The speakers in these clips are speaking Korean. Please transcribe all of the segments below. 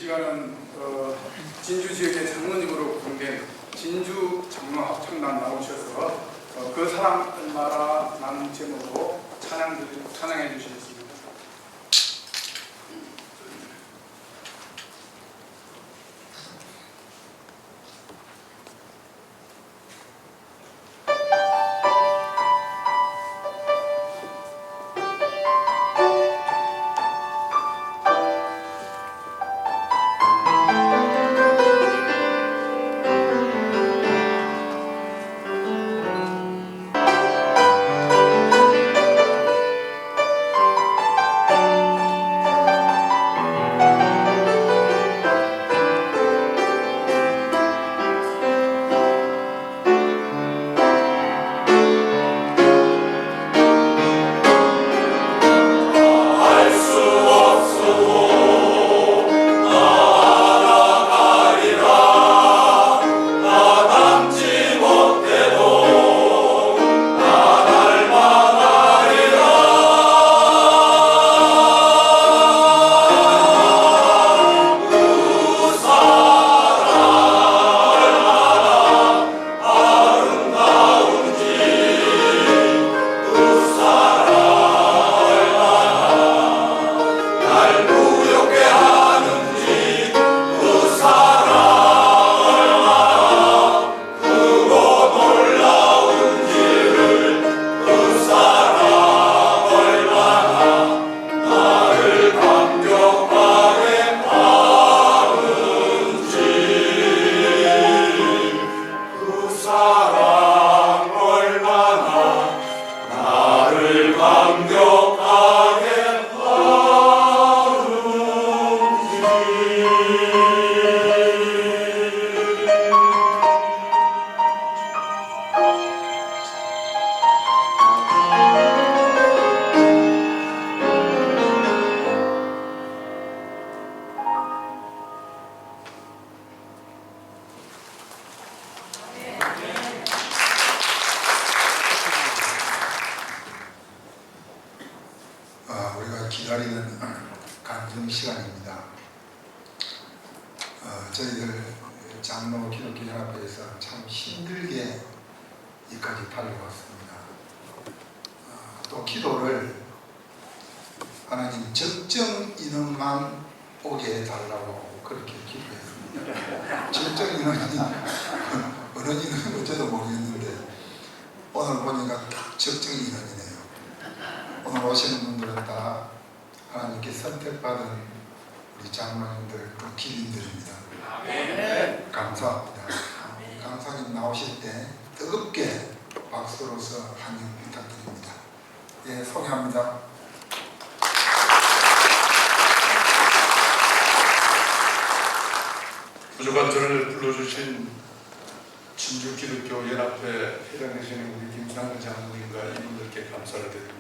시간은 진주 지역의 장로님으로 구성된 진주 장로 합창단 나오셔서 그 사랑 얼마나 라는 제목으로 찬양해 주시겠습니다. 우리가 기다리는 간증 시간입니다. 저희들 장로 기독교 연합회에서 참 힘들게 여기까지 달려왔습니다. 또 기도를 하나님 적정 인원만 오게 해달라고 그렇게 기도했습니다. 적정 인원이 어느 인원인지 저도 모르겠는데 오늘 보니까 딱 적정 인원이네요. 오늘 오시는 분들은 다 하나님께 선택받은 우리 장로님들 또 기린들입니다. 감사합니다. 강사님 나오실 때 뜨겁게 박수로서 환영 부탁드립니다. 예, 소개합니다. 부족한 저를 불러주신 진주기독교연합회 회장되시는 우리 김상근 장로님과 이분들께 감사를 드립니다.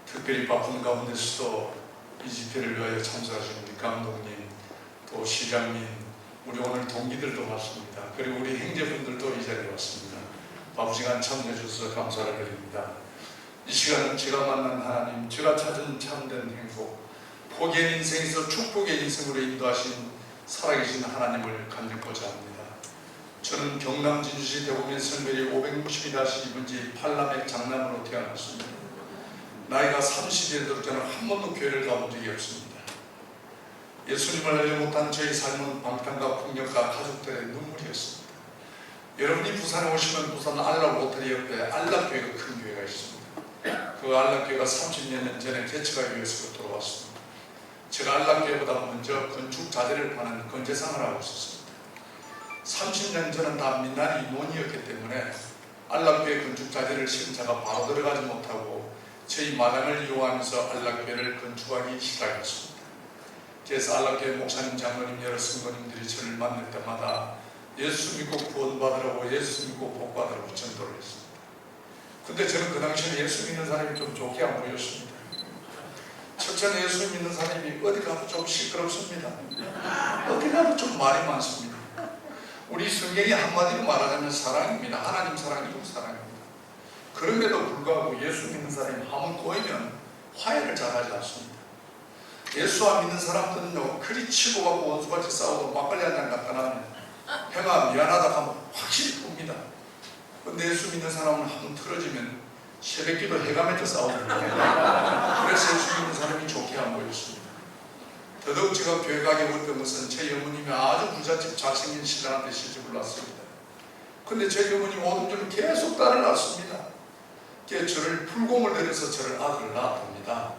특별히 바쁜 가운데서도 이 집회를 위하여 참석하신 우리 감독님, 또 시장님, 우리 오늘 동기들도 왔습니다. 그리고 우리 형제분들도 이 자리에 왔습니다. 바쁜 시간 참여해 주셔서 감사를 드립니다. 이 시간은 제가 만난 하나님, 제가 찾은 참된 행복, 포기의 인생에서 축복의 인생으로 인도하신 살아계신 하나님을 간직하고자 합니다. 저는 경남 진주시 대구면 성별이 560-2번지 팔남의 장남으로 태어났습니다. 나이가 30에 들어 저는 한 번도 교회를 가본 적이 없습니다. 예수님을 알지 못한 저희 삶은 방탕과 폭력과 가족들의 눈물이었습니다. 여러분이 부산에 오시면 부산 알라 로터리 옆에 알라교회가 큰 교회가 있습니다. 그 알라교회가 30년 전에 개척하기 위해서 돌아왔습니다. 제가 알라교회보다 먼저 건축 자재를 파는 건재상을 하고 있었습니다. 30년 전은 다 민낯이 논이었기 때문에 알라교회 건축 자재를 시행자가 바로 들어가지 못하고 저희 마당을 이용하면서 알라교회를 건축하기 시작했습니다. 그래서 알라교회 목사님, 장로님, 여러 성도님들이 저를 만날 때마다 예수 믿고 구원받으라고, 예수 믿고 복받으라고 전도를 했습니다. 근데 저는 그 당시에 예수 믿는 사람이 좀 좋게 안 보였습니다. 첫째는 예수 믿는 사람이 어디 가도 좀 시끄럽습니다. 어디 가도 좀 말이 많습니다. 우리 성경이 한마디로 말하자면 사랑입니다. 하나님 사랑, 이웃 사랑입니다. 그럼에도 불구하고 예수 믿는 사람이 한번 꼬이면 화해를 잘하지 않습니다. 예수 안 믿는 사람들은요, 그리 치고 가고 원수같이 싸우고 막걸리 한 잔 갖다 놔면 형아 미안하다 하면 확실히 봅니다. 근데 예수 믿는 사람은 한번 틀어지면 새벽기도 해가면서 싸웁니다. 그래서 예수 믿는 사람이 좋게 안 보였습니다. 더더욱 제가 교회 가게 왔던 것은 제 어머님이 아주 부잣집 잘생긴 신랑한테 시집을 왔습니다. 근데 제 어머님 오던 중 계속 딸을 낳습니다. 저를 불공을 들여서 저를 아들을 낳았답니다.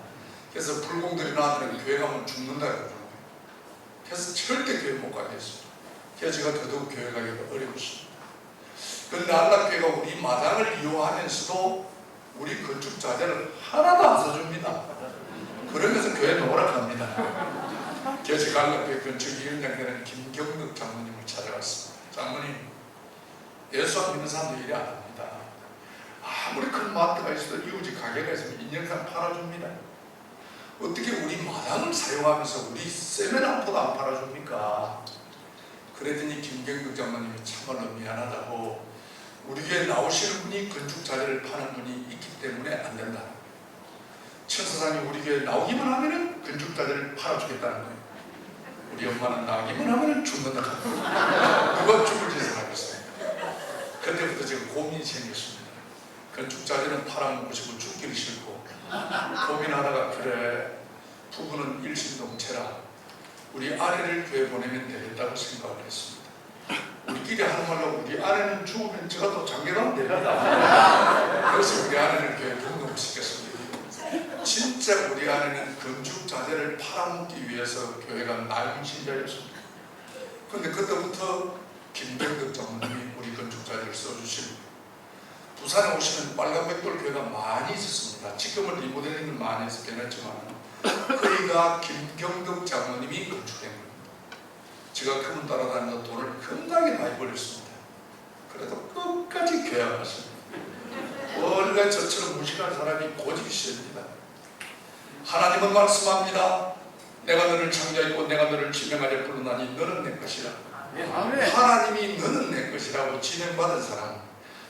그래서 불공 들인 아들은 교회 가면 죽는다 그러는 거예요. 그래서 절대 교회 못 가게 했습니다. 그래서 제가 더더욱 교회 가기가 어려웠습니다. 그런데 안락교회가 우리 마당을 이용하면서도 우리 건축 자재를 하나도 안 사줍니다. 그러면서 교회 노력합니다. 그래서 제가 안락교회 건축위원장 되는 김경덕 장로님을 찾아갔습니다. 장로님, 예수 안 믿는 사람도 이래 안 합니다. 아무리 큰 마트가 있어도 이웃집 가게가 있으면 인형상 팔아줍니다. 어떻게 우리 마당을 사용하면서 우리 세면함포도 안 팔아줍니까? 그랬더니 김경덕 장로님이 참말로 미안하다고 우리 교회에 나오시는 분이 건축 자재를 파는 분이 있기 때문에 안 된다. 천사장이 우리 교회에 나오기만 하면은 건축 자재를 팔아주겠다는 거예요. 우리 엄마는 나오기만 하면은 죽는다. 누가 죽을 짓을 하겠어요. 그때부터 제가 고민이 생겼습니다. 건축 자재는 팔아먹고 싶고 죽기는 싫고 고민하다가 그래 부부는 일심동체라 우리 아내를 교회 보내면 되겠다고 생각을 했습니다. 우리끼리 하는 말로 우리 아내는 죽으면 제가 또 장계가면 됩니다. 그래서 우리 아내를 교회에 등록시켰습니다. 진짜 우리 아내는 건축 자재를 팔아먹기 위해서 교회가 나용신자였습니다. 그런데 그때부터 김경덕 장로님이 우리 건축 자재를 써주시고 부산에 오시면 빨간백돌 교회가 많이 있었습니다. 지금은 리모델링을 많이 해서 변했지만 거기가 김경덕 장로님이 건축된 겁니다. 제가 그분 따라다니면서 돈을 겁나게 많이 벌였습니다. 그래도 끝까지 교회 안 갔습니다. 원래 저처럼 무식한 사람이 고집이 싫습니다. 하나님은 말씀합니다. 내가 너를 창조했고 내가 너를 지명하여 부르나니 너는 내 것이라. 하나님이 너는 내 것이라고 지명받은 사람,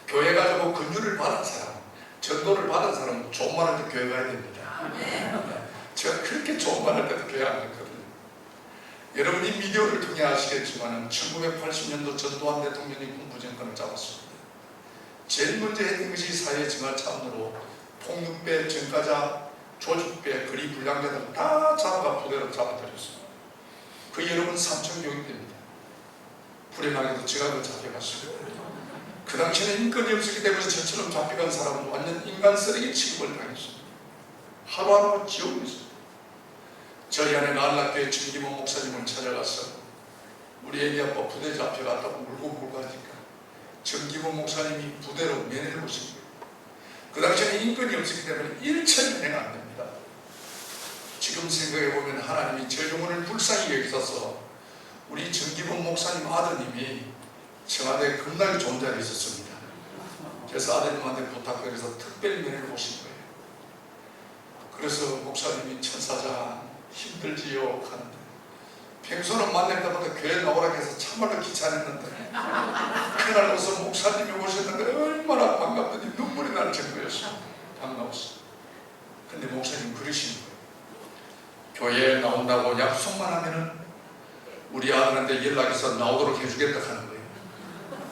교회 가지고 권유를 받은 사람, 전도를 받은 사람은 좋은 말 할 때 교회 가야 됩니다. 제가 그렇게 좋은 말 할 때도 교회 안 갔거든요. 여러분이 미디어를 통해 아시겠지만 1980년도 전두환 대통령이 군부정권을 잡았습니다. 제일 먼저 했던 것이 사회 정화 차원으로 폭력배, 전과자, 조직배, 거리 불량자들 다 잡아가 부대로 잡아들였습니다. 그 여러분 삼천교육대입니다. 불행하게도 제가 그 잡혀갔습니다. 그 당시에는 인권이 없었기 때문에 저처럼 잡혀간 사람은 완전 인간 쓰레기 취급을 당했습니다. 하루하루 지옥이었습니다. 저희 아내가 안락교회 정기문 목사님을 찾아가서 우리 애기 아빠 부대 잡혀갔다고 울고 하니까 정기문 목사님이 부대로 면회를 오신 거예요. 그 당시에는 인권이 없었기 때문에 1천 면회가 안 됩니다. 지금 생각해보면 하나님이 저 영혼을 불쌍히 여기셔서 우리 정기문 목사님 아드님이 청와대에 겁나게 좋은 자리에 있었습니다. 그래서 아드님한테 부탁드려서 특별히 면회를 오신 거예요. 그래서 목사님이 천사장 힘들지요 하는데 평소는 만날 때마다 교회 나오라고 해서 참말로 귀찮았는데 그날 와서 목사님이 오셨는데 얼마나 반갑더니 눈물이 날 정도였어요. 반가웠어요. 근데 목사님 그러시는 거예요. 교회에 나온다고 약속만 하면은 우리 아들한테 연락해서 나오도록 해주겠다 하는 거예요.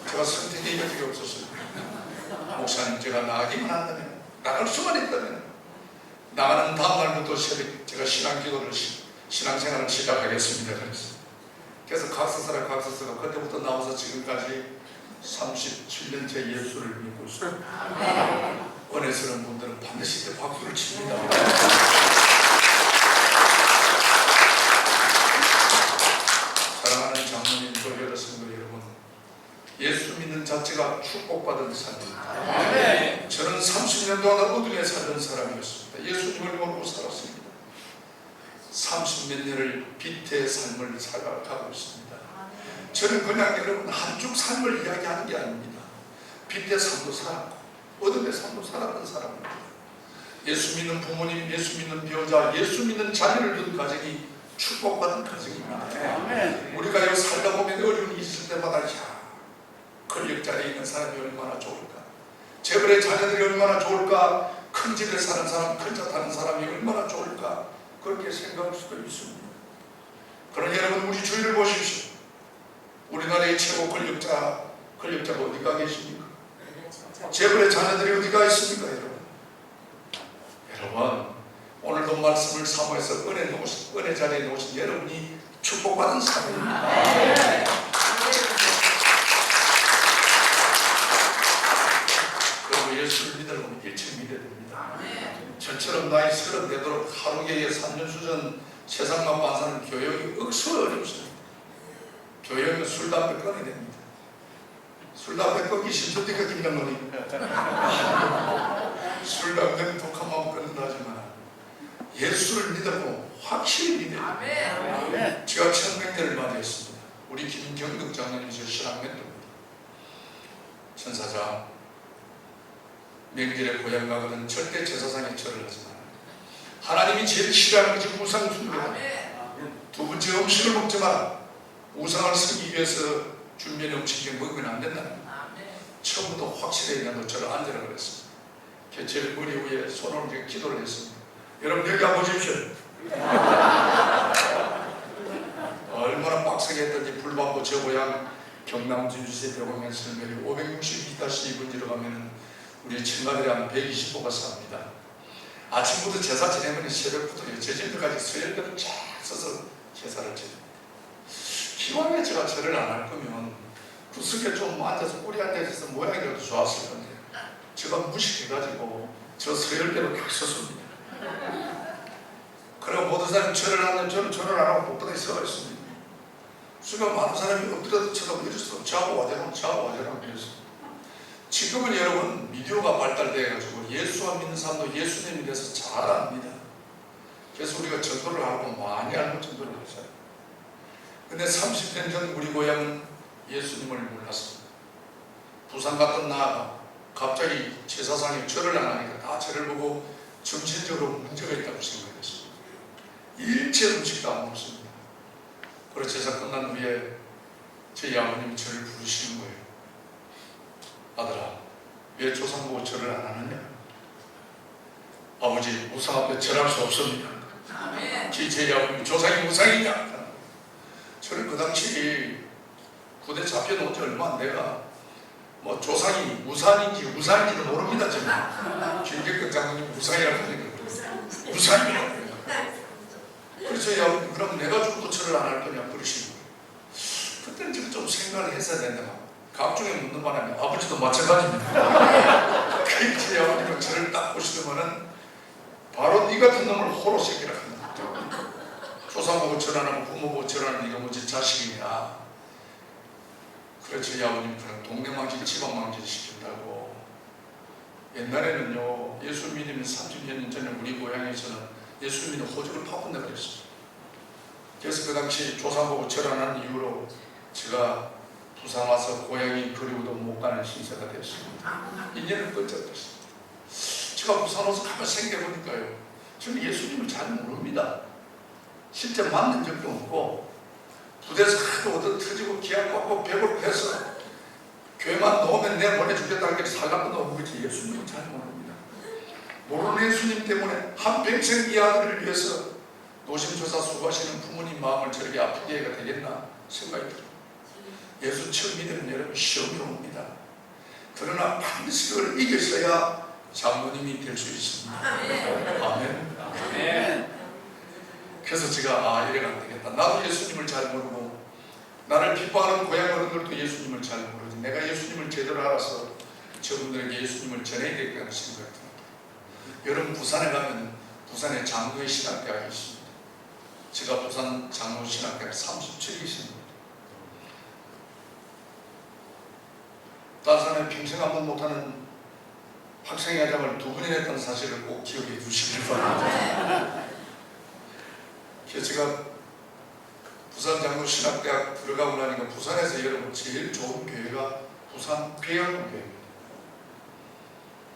제가 선택의 여지가 없었어요. 목사님 제가 나가기만 한다면, 나갈 수만 있다면 나가는 다음날부터 제가 신앙생활을 시작하겠습니다. 그래서 각서서라 각서서가 그때부터 나와서 지금까지 37년째 예수를 믿고 있습니다. 은혜스러운 분들은 반드시 박수를 칩니다. 사랑하는 장로님, 교회 여러분, 예수 믿는 자체가 축복받은 삶입니다. 저는 30년 동안 어둠에 살던 사람이었습니다. 예수님을 모르고 살았습니다. 30몇 년을 빛의 삶을 살아가고 있습니다. 저는 그냥 여러분 한쪽 삶을 이야기하는 게 아닙니다. 빛의 삶도 살았고 어둠의 삶도 살았던 사람입니다. 예수 믿는 부모님, 예수 믿는 배우자, 예수 믿는 자녀를 둔 가정이 축복받은 가정입니다. 우리가 여기 살다 보면 어려움이 있을 때마다 권력 자리에 있는 사람이 얼마나 좋을까, 재벌의 자녀들이 얼마나 좋을까, 큰 집에 사는 사람, 큰 차 타는 사람이 얼마나 좋을까, 그렇게 생각할 수도 있습니다. 그러나 여러분, 우리 주위를 보십시오. 우리나라의 최고 권력자가 어디가 계십니까? 재벌의 자녀들이 어디가 있습니까, 여러분? 여러분, 오늘도 말씀을 사모해서 은혜 자리에 놓으신 여러분이 축복받은 사람입니다. 그리고 예수를 믿으려면 일찍 믿어야 됩니다. 저처럼 나이 30 되도록 하루에 3년수전 세상만 반사는 교육이 억수로 어렵습니다. 교육은 술, 담배 끊어야 됩니다. 술, 담배 끊기 힘들니까 김장로님. 술, 담배는 독한 마음 끊는다지만 예수를 믿으고 확실히 믿어야 됩니다. 제가 1100대를 맞이했습니다. 우리 김경덕 장로님이 저 신앙멘토입니다. 천사장, 명절에 고향 가거든 절대 제사상에 절을 하지 마라. 하나님이 제일 싫어하는 것이 우상 숭배다. 두 번째, 음식을 먹지 마라. 우상을 섬기기 위해서 준비한 음식을 먹으면 안 된다. 처음부터 확실히 나도 저를 앉으라 그랬습니다. 제 머리 위에 손을 얹고 기도를 했습니다. 여러분 여기 한번 보십시오. 얼마나 빡세게 했던지. 불반고 저 고향 경남 진주시 대공면 설명이 562-2번지로 가면은 우리 친가들이 한 120호가 삽니다. 아침부터 제사 지내면 새벽부터 제절까지 서열대로 쫙 서서 제사를 지냅니다. 기왕에 제가 절을 안 할 거면 구석에 좀 앉아서 꿀이 앉아서 모양이라도 좋았을 건데 제가 무식해가지고 저 서열대로 딱 섰습니다. 그리고 모든 사람이 절을 하면 저는 절을 안 하고 복도에 서 있습니다. 수가 많은 사람이 엎드려도 쳐다보고 이랬어. 좌우 와대랑 그랬습니다. 지금은 여러분 미디어가 발달되어가지고 예수와 믿는 사람도 예수님에 대해서 잘 압니다. 그래서 우리가 전도를 하고 많이 알고 전도를 했어요. 근데 30년 전 우리 고향은 예수님을 몰랐습니다. 부산 갔던 나가 갑자기 제사상에 절을 안 하니까 다 저를 보고 정신적으로 문제가 있다고 생각했습니다. 일체 음식도 안 먹습니다. 그래서 제사 끝난 후에 제 아버님이 저를 부르시는 거예요. 아들아, 왜 조상 보고 절을 안 하느냐? 아버지, 우상 앞에 절할 수 없습니다. 제 아버님이 조상이 우상이냐? 저는 그 당시 부대 잡혀놓은 지 얼마 안 돼가 뭐 조상이 우산인지도 모릅니다. 저는 김경덕 장로님 우상이라고 하니까 우상이라고 해요. 그래서 야, 그럼 내가 죽어도 절을 안 할 거냐 그러시는 거예요. 그때는 제가 좀 생각을 했어야 된다. 각종에 묻는 바람에 아버지도 마찬가지입니다. 그 제 아버님은 저를 딱 보시더만은 바로 네 같은 놈을 호로 새끼라 한다. 조상 보고 절 안 하고 부모 보고 절 안 하는 네가 뭐지 자식이냐. 그래서 제 아버님 그냥 동네 망신 집안 망신 시킨다고. 옛날에는요 예수 믿으면 30년 전에 우리 고향에서는 예수 믿는 호적을 파본다 그랬어요. 그래서 그 당시 조상 보고 절 안 하는 이유로 제가 부산 와서 고향이 그리고도 못 가는 신세가 됐습니다. 인연을 끊어졌습니다. 제가 부산 와서 가만 생각해 보니까요, 저는 예수님을 잘 모릅니다. 실제 만난 적도 없고 부대에서 하도 얻어 터지고 기약 받고 배고파서 교회만 넣으면 내 보내주겠다는 게 살갑도 없는 거지. 예수님을 잘 모릅니다. 모르는 예수님 때문에 한평생 이 아들을 위해서 노심초사 수고하시는 부모님 마음을 저렇게 아프게 해가 되겠나 생각이 들어요. 예수 처음 믿으면 여러분 시험이 옵니다. 그러나 반드시 그걸 이겨서야 장로님이 될 수 있습니다. 아멘. 아멘. 그래서 제가 이래가 안 되겠다. 나도 예수님을 잘 모르고 나를 비판하는 고향 어른들도 예수님을 잘 모르지. 내가 예수님을 제대로 알아서 저분들에게 예수님을 전해야 되겠다는 생각이 듭니다. 여러분 부산에 가면 부산에 장로의 신학대학이 있습니다. 제가 부산 장로 신학대학 37기 있습니다. 다른 사람이 평생 한번 못하는 학생회장을 2번이나 했다는 사실을 꼭 기억해 주시길 바랍니다. 그래서 제가 부산 장로 신학대학 들어가고 나니까 부산에서 여러분 제일 좋은 교회가 부산 백양로교회입니다.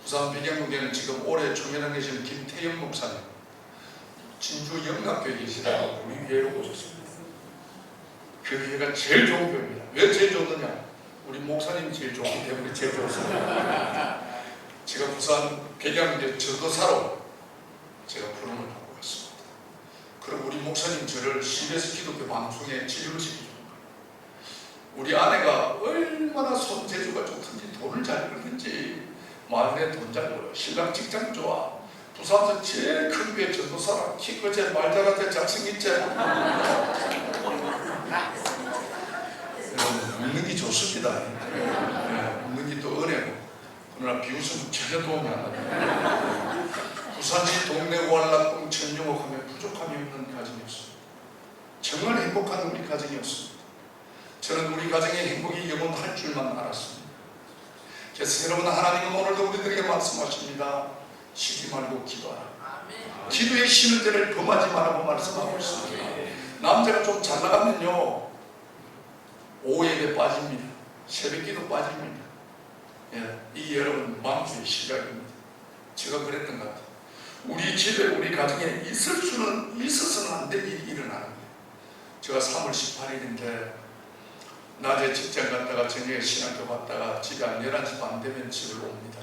부산 백양로교회는 지금 올해 총회장 계시는 김태영 목사님, 진주 영락교회 계시다가 우리 교회로 오셨습니다. 그 교회가 제일 좋은 교회입니다. 왜 제일 좋느냐? 우리 목사님이 제일 좋기 때문에 제일 좋습니다. 제가 부산 백양교회 전도사로 제가 부름을 받고 갔습니다. 목사님 저를 CBS 기독교 방송에 진료시키죠. 우리 아내가 얼마나 손재주가 좋든지 돈을 잘 벌든지 마음에 돈 잘 벌어. 신랑 직장 좋아. 부산에서 제일 큰 교회 전도사라. 키 크제 말 잘하제 잘생겼제. 웃는 게 좋습니다. 웃는 게 또 은혜고. 그러나 비웃으면 전혀 도움이 안 나요. 부산시 동네 월락동 천용옥하면 부족함이 없는 가정이었습니다. 정말 행복한 우리 가정이었습니다. 저는 우리 가정의 행복이 영원할 줄만 알았습니다. 그래서 여러분, 하나님은 오늘도 우리들에게 말씀하십니다. 쉬지 말고 기도하라. 기도의 쉬는 데를 범하지 말라고 말씀하고 있습니다. 남자가 좀 잘 나가면요, 오후 예배 빠집니다. 새벽기도 빠집니다. 이게 여러분 마음의 시작입니다. 제가 그랬던 것 같아요. 우리 집에, 우리 가정에 있어서는 안 될 일이 일어나는 거예요. 제가 3월 18일인데 낮에 직장 갔다가 저녁에 신학교 갔다가 집에 한 11시 반 되면 집을 옵니다.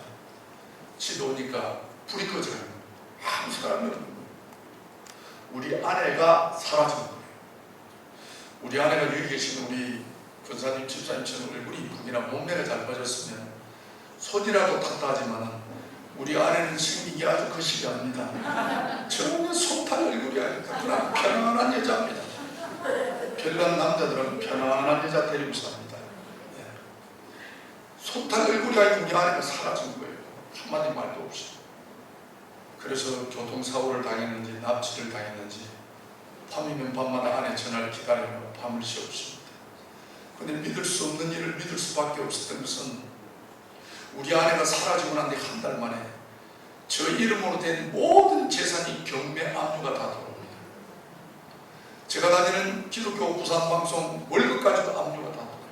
집에 오니까 불이 꺼져요. 아무 사람이 없는 거예요. 우리 아내가 사라진 거예요. 우리 아내가 여기 계신 우리 권사님, 집사님처럼 얼굴이 이쁘기나 몸매가 잘 빠졌으면 손이라도 탔다 하지만 우리 아내는 생기기 아주 거시기합니다. 저는 손탄 얼굴이 아니까 그냥 편안한 여자입니다. 별난 남자들은 편안한 여자 데리고 삽니다. 손탄 얼굴이 아니고 우리 아내가 사라진 거예요. 한마디 말도 없이. 그래서 교통사고를 당했는지 납치를 당했는지 밤이면 밤마다 아내 전화를 기다리며 밤을 새웠습니다. 그런데 믿을 수 없는 일을 믿을 수밖에 없었던 것은 우리 아내가 사라지고 난 뒤 한 달 만에 저 이름으로 된 모든 재산이 경매 압류가 다 들어옵니다. 제가 다니는 기독교 부산방송 월급까지도 압류가 다 들어옵니다.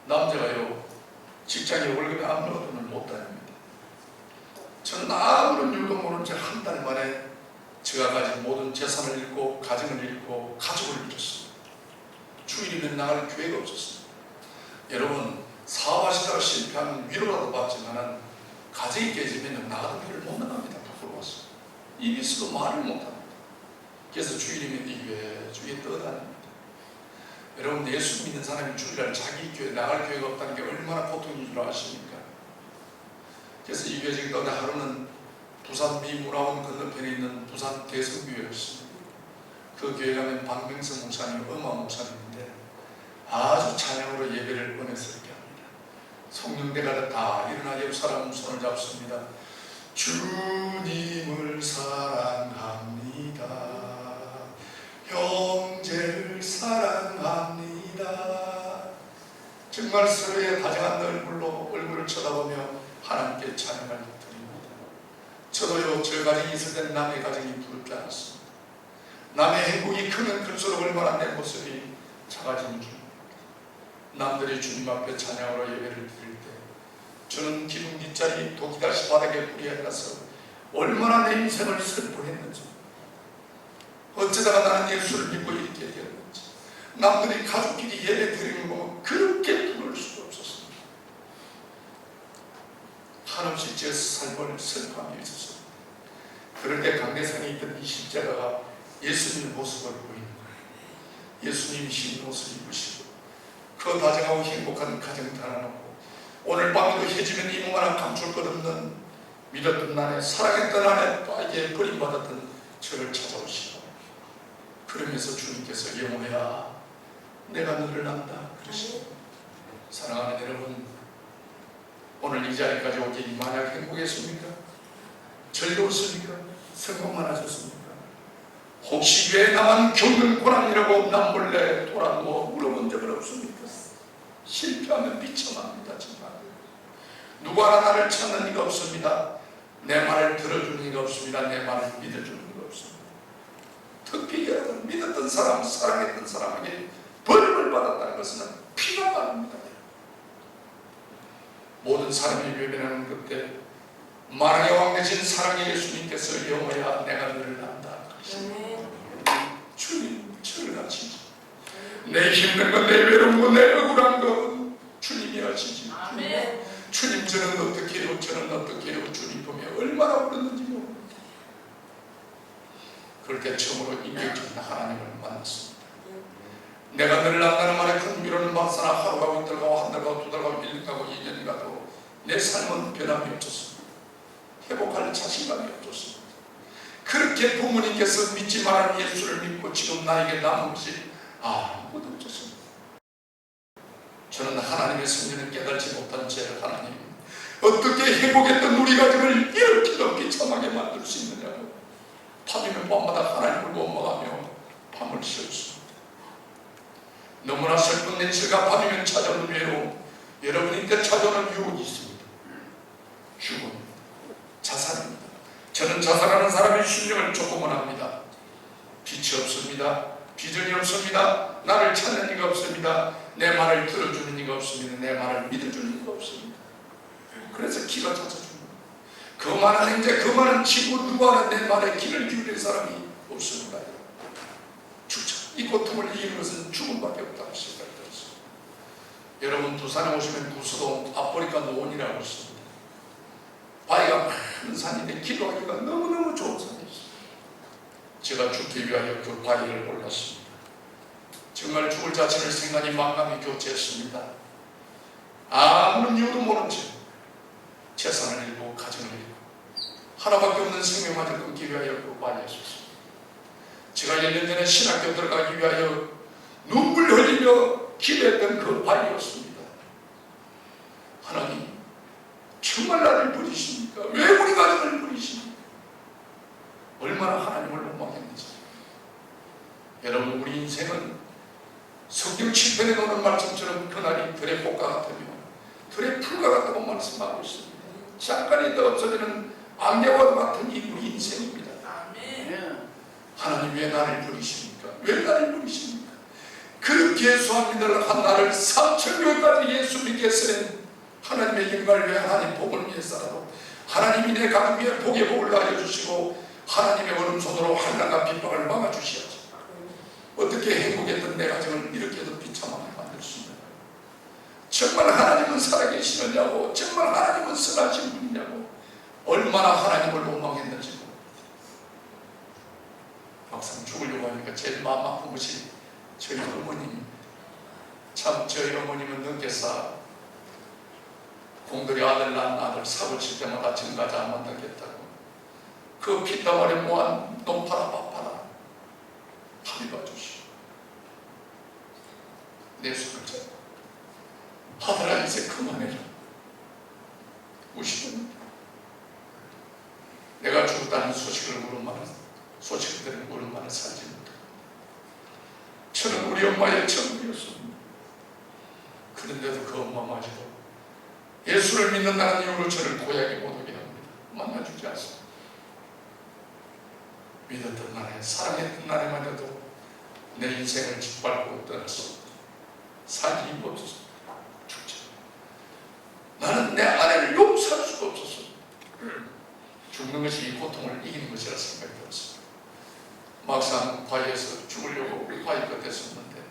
남자가요, 직장에 월급에 압류가 돈을 못 다닙니다. 저는 아무런 이유도 모른 채 한 달 만에 제가 가진 모든 재산을 잃고 가정을 잃고 가족을 잃었습니다. 주일이면 나갈 기회가 없었습니다. 여러분, 사업하시다가 실패하면 위로라도 받지만 가정이 깨지면 나가는 길을 못 나갑니다. 부끄러워서 입이 있어도 말을 못합니다. 그래서 주일이면 이 교회 주위에 떠다닙니다. 여러분, 예수 믿는 사람이 주일날 자기 교회 나갈 기회가 없다는 게 얼마나 고통인 줄 아십니까? 그래서 이 교회 지금 하루는 부산 미문화원 건너편에 있는 부산 대성교회였습니다. 그 교회 가면 박명성 목사님, 엄마 목사님인데 아주 찬양으로 예배를 은혜스럽게 합니다. 성령대가 다 일어나 옆 사람 손을 잡습니다. 주님을 사랑합니다. 형제를 사랑합니다. 정말 서로의 다정한 얼굴로 얼굴을 쳐다보며 하나님께 찬양을 드립니다. 저도요, 저 가정이 있을 때는 남의 가정이 부럽지 않았습니다. 남의 행복이 크면 클수록 얼마나 내 모습이 작아지는 줄. 남들이 주님 앞에 찬양으로 예배를 드릴 때 저는 기둥 뒷자리 독이다시 바닥에 뿌리 앉아서 얼마나 내 인생을 슬퍼했는지, 어쩌다가 나는 예수를 믿고 이렇게 되었는지, 남들이 가족끼리 예배 드리는 거 그렇게 부를 수가 없었습니다. 한없이 제 삶을 슬퍼함이 있었습니다. 그럴 때 강대상에 있던 이 십자가가 예수님의 모습을 보이는 거예요. 예수님이 흰 옷을 입으시고 그 다정하고 행복한 가정 달아놓고 오늘 밤에도 해지면 이몸 하나 감출 것 없는 믿었던 아내, 사랑했던 아내, 또 이제 버림받았던 저를 찾아오시고 그러면서 주님께서 영혼이야 내가 너를 안다 그러십니다. 사랑하는 여러분, 오늘 이 자리까지 오기 만약 행복했습니까? 즐거웠습니까? 성공만 하셨습니까? 혹시 왜 나만 겪는 고난이라고 남몰래 돌아누워 물어본 적은 없습니까? 실패하면 비참합니다. 정말 누구 하나 나를 찾는 이가 없습니다. 내 말을 들어주는 이가 없습니다. 내 말을 믿어주는 이가 없습니다. 특히 여러분, 믿었던 사람, 사랑했던 사람에게 벌을 받았다는 것은 피가 바랍니다. 모든 사람이 외면하는 그때 만왕의 왕 되신 사랑의 예수님께서 영호야 내가 너를 안다. 주님 저를 아시지. 내 힘든 것, 내 외로운 것, 내 억울한 것 주님이 아시지. 주님 저는 어떻게 해요? 저는 어떻게 해요? 주님 보며 얼마나 울었는지 모릅니다. 그럴 때 처음으로 인격적인 하나님을 만났습니다. 내가 늘 난다는 말에 큰 위로는 막사나 하루가 이틀 가고 한 달 가고 두 달 가고 1년 가고 2년이 가도 내 삶은 변함이 없었습니다. 회복할 자신감이 없었습니다. 그렇게 부모님께서 믿지 말라는 예수를 믿고 지금 나에게 남은 것이 아무것도 없었습니다. 저는 하나님의 섭리를 깨달지 못한 제 하나님, 어떻게 회복했던 우리 가정을 이렇게 비참하게 만들 수 있느냐고 밤이면 밤마다 하나님을 원망하며 밤을 새웠습니다. 너무나 슬픈 냉실과 밤이면 찾아오는 외로움, 여러분께 찾아오는 유혹이 있습니다. 죽음, 자살입니다. 저는 자살하는 사람의 심령을 조금은 합니다. 빛이 없습니다. 비전이 없습니다. 나를 찾는 이가 없습니다. 내 말을 들어주는 이가 없습니다. 내 말을 믿어주는 이가 없습니다. 그래서 기가 젖어줍니다. 그 많은 형제, 그 많은 친구 누구하는 내 말에 귀를 기울일 사람이 없습니다. 죽자. 이 고통을 이기는 것은 죽음밖에 없다고 생각했습니다. 여러분 부산에 오시면 구수동 아프리카 노원이라고 있습니다. 바위가 많은 산인데 기도하기가 너무너무 좋은 산이 있습니다. 제가 죽기 위하여 그 바위를 올랐습니다. 정말 죽을 자신을 생각이 만감이 교체했습니다. 아무런 이유도 모른 채 재산을 잃고 가정을 잃고 하나밖에 없는 생명마저 끊기 위하여 그 바위에 섰습니다. 제가 1년 전에 신학교 들어가기 위하여 눈물 흘리며 기도했던 그 바위였습니다. 하나님, 정말 나를 버리십니까? 왜 우리 가정을 버리십니까? 얼마나 하나님을 원망했는지. 여러분, 우리 인생은 성경 7편에 나오는 말씀처럼 그날이 들의 꽃과 같으며 들의 풀과 같다고 말씀하고 있습니다. 잠깐 있다 없어지는 안개와 같은 이 우리 인생입니다. 하나님 왜 나를 버리십니까? 왜 나를 버리십니까? 그렇게 수한 믿을 한 나를 3,000교회까지 예수 믿게 쓰는 하나님의 영광을 위해 하나님 복을 위해서라도 하나님이 내 가정 위에 복의 복을 알려주시고 하나님의 오른손으로 환난과 핍박을 막아주시야지. 어떻게 행복했던 내 가정을 이렇게도 비참하게 만들 수 있느냐. 정말 하나님은 살아계시느냐고, 정말 하나님은 선하신 분이냐고, 얼마나 하나님을 원망했는지. 막상 죽으려고 하니까 제일 마음 아픈 것이 저희 어머님. 참 저희 어머님은 넘겨서 공들이 아들 낳은 아들 사고 칠 때마다 전가자 안 만나겠다고 그 핏덩어리 모아 놈 팔아 밥 팔아 밥이 봐주시오. 내 손을 잡고 아들아 이제 그만해라. 우시는 내가 죽었다는 소식을 소식을 들은 물음만을 살지 못하고 저는 우리 엄마의 전부였습니다. 그런데도 그 엄마마저도 예수를 믿는다는 이유로 저를 고향에 못 오게 합니다. 만나주지 않습니다. 믿었던 날에 사랑했던 날에마저도 내 인생을 짓밟고 떠났습니다. 살 힘이 없었습니다. 죽자. 나는 내 아내를 용서할 수가 없었습니다. 죽는 것이 이 고통을 이기는 것이라 생각이 들었습니다. 막상 바위에서 죽으려고 바위 끝에 섰는데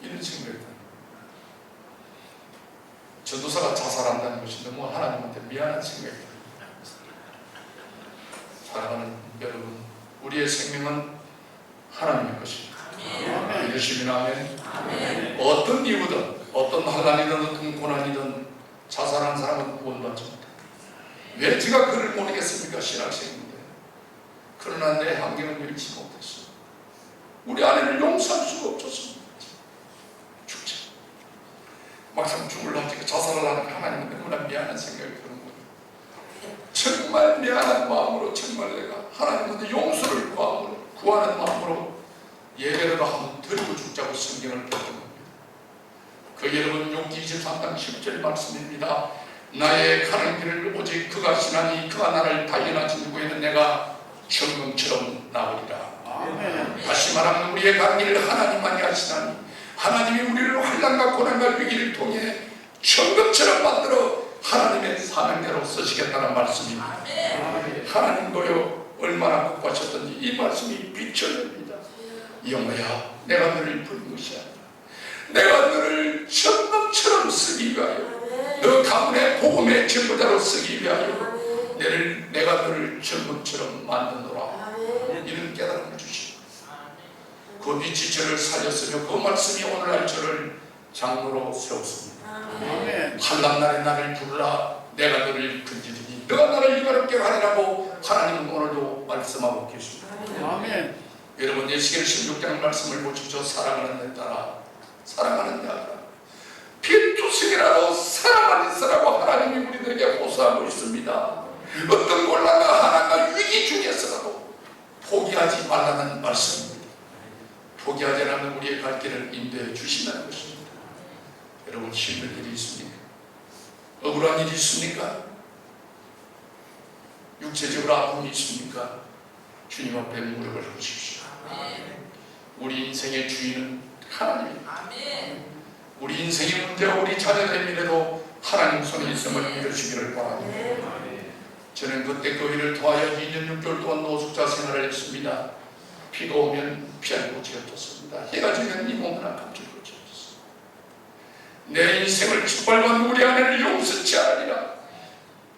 이런 생각이 듭니다. 전도사가 자살한다는 것이 너무 하나님한테 미안한 생각이 듭니다. 사랑하는 여러분, 우리의 생명은 하나님의 것입니다. 믿으시면 아멘. 어떤 이유든 어떤 환난이든 어떤 고난이든 자살하는 사람은 구원받지 못합니다. 왜 제가 그를 모르겠습니까? 신학생인데. 그러나 내 환경을 잃지 못했어요. 우리 아내를 용서할 수가 없었습니다. 죽자. 막상 죽을라 하니까 자살을 하는 하나님은 너무나 미안한 생각이 드는 거예요. 정말 미안한 마음으로 정말 내가 하나님한테 용서를 구하는 마음으로 예배라도 한번 드리고 죽자고 성경을 폈던 겁니다. 그 여러분 욥기 23장 10절 말씀입니다. 나의 가는 길을 오직 그가 신하니 그가 나를 발견하신 누구에는 내가 정금처럼 나오리라. 다시 말하면 우리의 가는 길을 하나님만이 하시나니 하나님이 우리를 환난과 고난과 위기를 통해 정금처럼 만들어 하나님의 사명대로 쓰시겠다는 말씀입니다. 하나님도요 얼마나 복하셨던지 이 말씀이 비춰집니다. 영호야, 내가 너를 부른 것이 아니라 내가 너를 정금처럼 쓰기 위하여 너 가문의 복음의 전부자로 쓰기 위하여 내가 너를 정금처럼 만드노라. 이런 깨달음을 주시고 그 빛이 저를 살렸으며 그 말씀이 오늘날 저를 장로로 세웠습니다. 한란날에 나를 부르라 내가 너를 건지리니 너가 나를 이가롭게 하리라고 하나님은 오늘도 말씀하고 계십니다. 아멘. 여러분 예시겔 16장 말씀을 보십시오. 사랑하는 내 딸아 사랑하는 내 아들아 피투성이라도 사랑만 있으라고 하나님이 우리들에게 호소하고 있습니다. 어떤 곤란과 하나님과 위기 중에서라도 포기하지 말라는 말씀입니다. 포기하지 않으면 우리의 갈 길을 인도해 주신다는 것입니다. 여러분 힘든 일이 있습니까? 억울한 일이 있습니까? 육체적으로 아픔이 있습니까? 주님 앞에 무릎을 꿇으십시오. 우리 인생의 주인은 하나님입니다. 우리 인생의 문제와 우리 자녀들의 미래도 하나님 손에 있음을 믿으시기를 바랍니다. 저는 그때 그 일을 통하여 2년 6개월 동안 노숙자 생활을 했습니다. 비가 오면 피할 곳이 없었습니다. 해가 지면 이 몸은 감출 곳이 없었습니다. 내 인생을 짓밟은 우리 아내를 용서치 않으리라.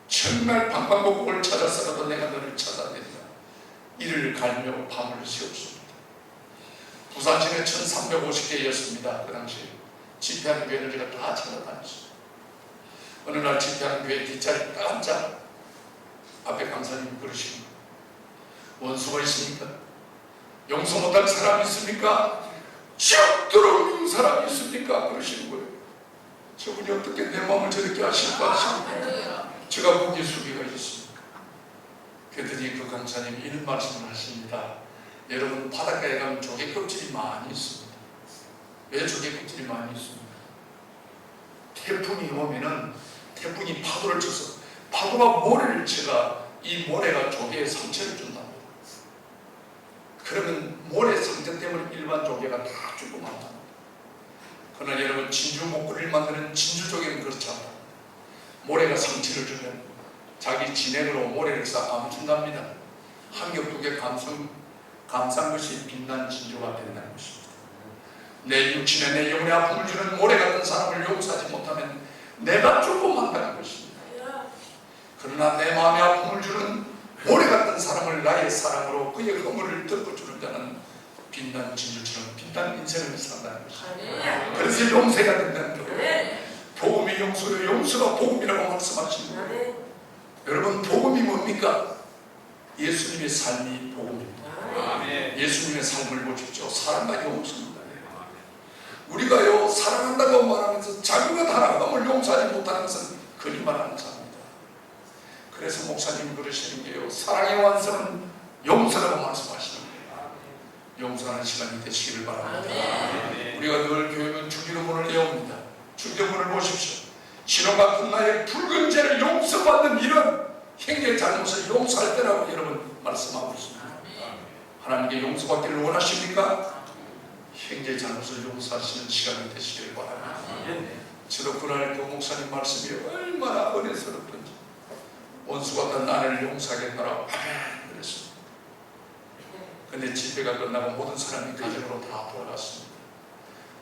정말 방방곡곡을 찾아서라도 내가 너를 찾아낸다. 이를 갈며 밤을 새웠습니다. 부산시내 1350개였습니다. 그 당시 집회하는 교회를 제가 다 찾아다녔습니다. 어느 날 집회하는 교회 뒷자리 딱 앉아 앞에 강사님이 그러시는 원수가 있습니까? 용서 못할 사람이 있습니까? 지옥 들어오는 사람이 있습니까? 그러시는 거예요. 저분이 어떻게 내 마음을 저렇게 하실까 하십니까? 제가 고개 숙이가 있습니다. 그랬더니 그 강사님이 이런 말씀을 하십니다. 여러분 바닷가에 가면 조개 껍질이 많이 있습니다. 왜 조개 껍질이 많이 있습니까? 태풍이 오면은 태풍이 파도를 쳐서 파도가 모래를 쳐가 이 모래가 조개에 상처를 준답니다. 그러면 모래 상처 때문에 일반 조개가 다 죽고 만답니다. 그러나 여러분 진주 목걸이를 만드는 진주 조개는 그렇지 않다. 모래가 상처를 주면 자기 진액으로 모래를 싹 감춘답니다. 한 겹 두 개 감싼 것이 빛난 진주가 된다는 것입니다. 내 육신에 내 영혼에 아픔을 주는 모래 같은 사람을 용서하지 못하면 내가 죽고 만다는 것입니다. 그러나 내 마음에 아픔을 주는 모래 같은 사람을 나의 사랑으로 그의 허물을 덮어주는 자는 빛난 진주처럼 빛난 인생을 산다는 것입니다. 그래서 용서가 된다는 거예요. 복음이 용서요 용서가 복음이라고 말씀하시는 거예요. 여러분 복음이 뭡니까? 예수님의 삶이 복음입니다. 예수님의 삶을 보십시오. 사랑과 용서입니다. 우리가요 사랑한다고 말하면서 자기가 다른 놈을 용서하지 못하는 것은 거짓말하는 자입니다. 그래서 목사님 그러시는 게요 사랑의 완성은 용서라고 말씀하시는 거예요. 용서하는 시간이 되시기를 바랍니다. 우리가 늘 교회는 주기도문을 외웁니다. 주기도문을 보십시오. 신혼 같은 나의 붉은 죄를 용서받는 이런 행위의 잘못을 용서할 때라고 여러분 말씀하고 있습니다. 하나님께 용서받기를 원하십니까? 행위의 잘못을 용서하시는 시간이 되시기를 바랍니다. 저도 그날 그 목사님 말씀이 얼마나 은혜스럽던지 원수가 던 나를 용서하겠노라고 아멘 그랬습니다. 근데 집회가 끝나고 모든 사람이 가정으로 다 돌아갔습니다.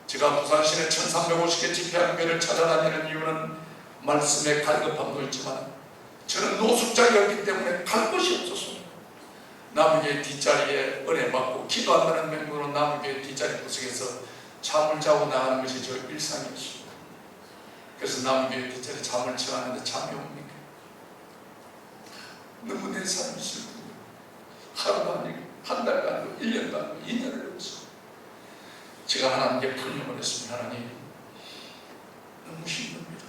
제가 부산시내 1350개 집회하는 교회를 찾아다니는 이유는 말씀에 갈급함도 있지만 저는 노숙자였기 때문에 갈 곳이 없었습니다. 남의 뒷자리에 은혜 받고 기도한다는 명목으로 남의 뒷자리 구석에서 잠을 자고 나가는 것이 저 일상이었습니다. 그래서 남의 뒷자리 잠을 청하는데 잠이 옵니까? 너무 내 삶이 슬프고 하루도 아니고 한 달도 아니고 1년도 아니고 2년을 넘었어. 제가 하나님께 불명을 했습니다. 하나님 너무 힘듭니다.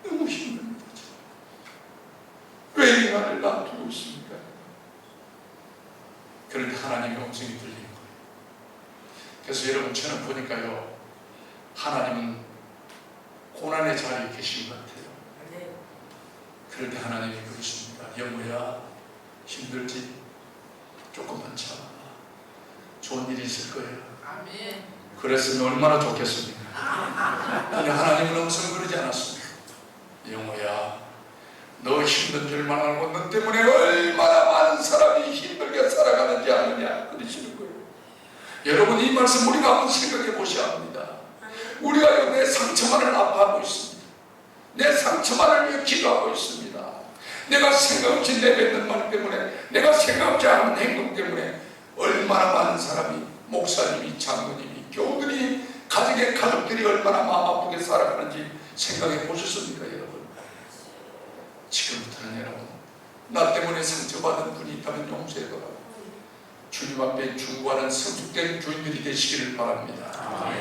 너무 힘듭니다. 왜 인간을 놔두고 있습니까? 그런데 하나님의 음성이 들리는 거예요. 그래서 여러분 저는 보니까요 하나님은 고난의 자리에 계신 것 같아요. 그런데 하나님이 그러십니다. 영호야 힘들지? 조금만 참아. 좋은 일이 있을 거예요. 그랬으면 얼마나 좋겠습니까? 아니 하나님은 음성 그러지 않았습니다. 영호야 너 힘든 줄만 알고 너 때문에 얼마나 많은 사람이 힘들게 살아가는지 아느냐 그러시는 거예요. 여러분 이 말씀 우리가 한번 생각해 보셔야 합니다. 우리가 내 상처만을 아파하고 있습니다. 내 상처만을 위해 기도하고 있습니다. 내가 생각 없이 내뱉는 말 때문에 내가 생각지 않은 행동 때문에 얼마나 많은 사람이, 목사님이, 장로님이, 교우들이, 가족들이 얼마나 마음 아프게 살아가는지 생각해 보셨습니까, 여러분? 지금부터는 여러분, 나 때문에 상처받은 분이 있다면 용서해달라고 주님 앞에 중보하는 성숙된 교인들이 되시기를 바랍니다.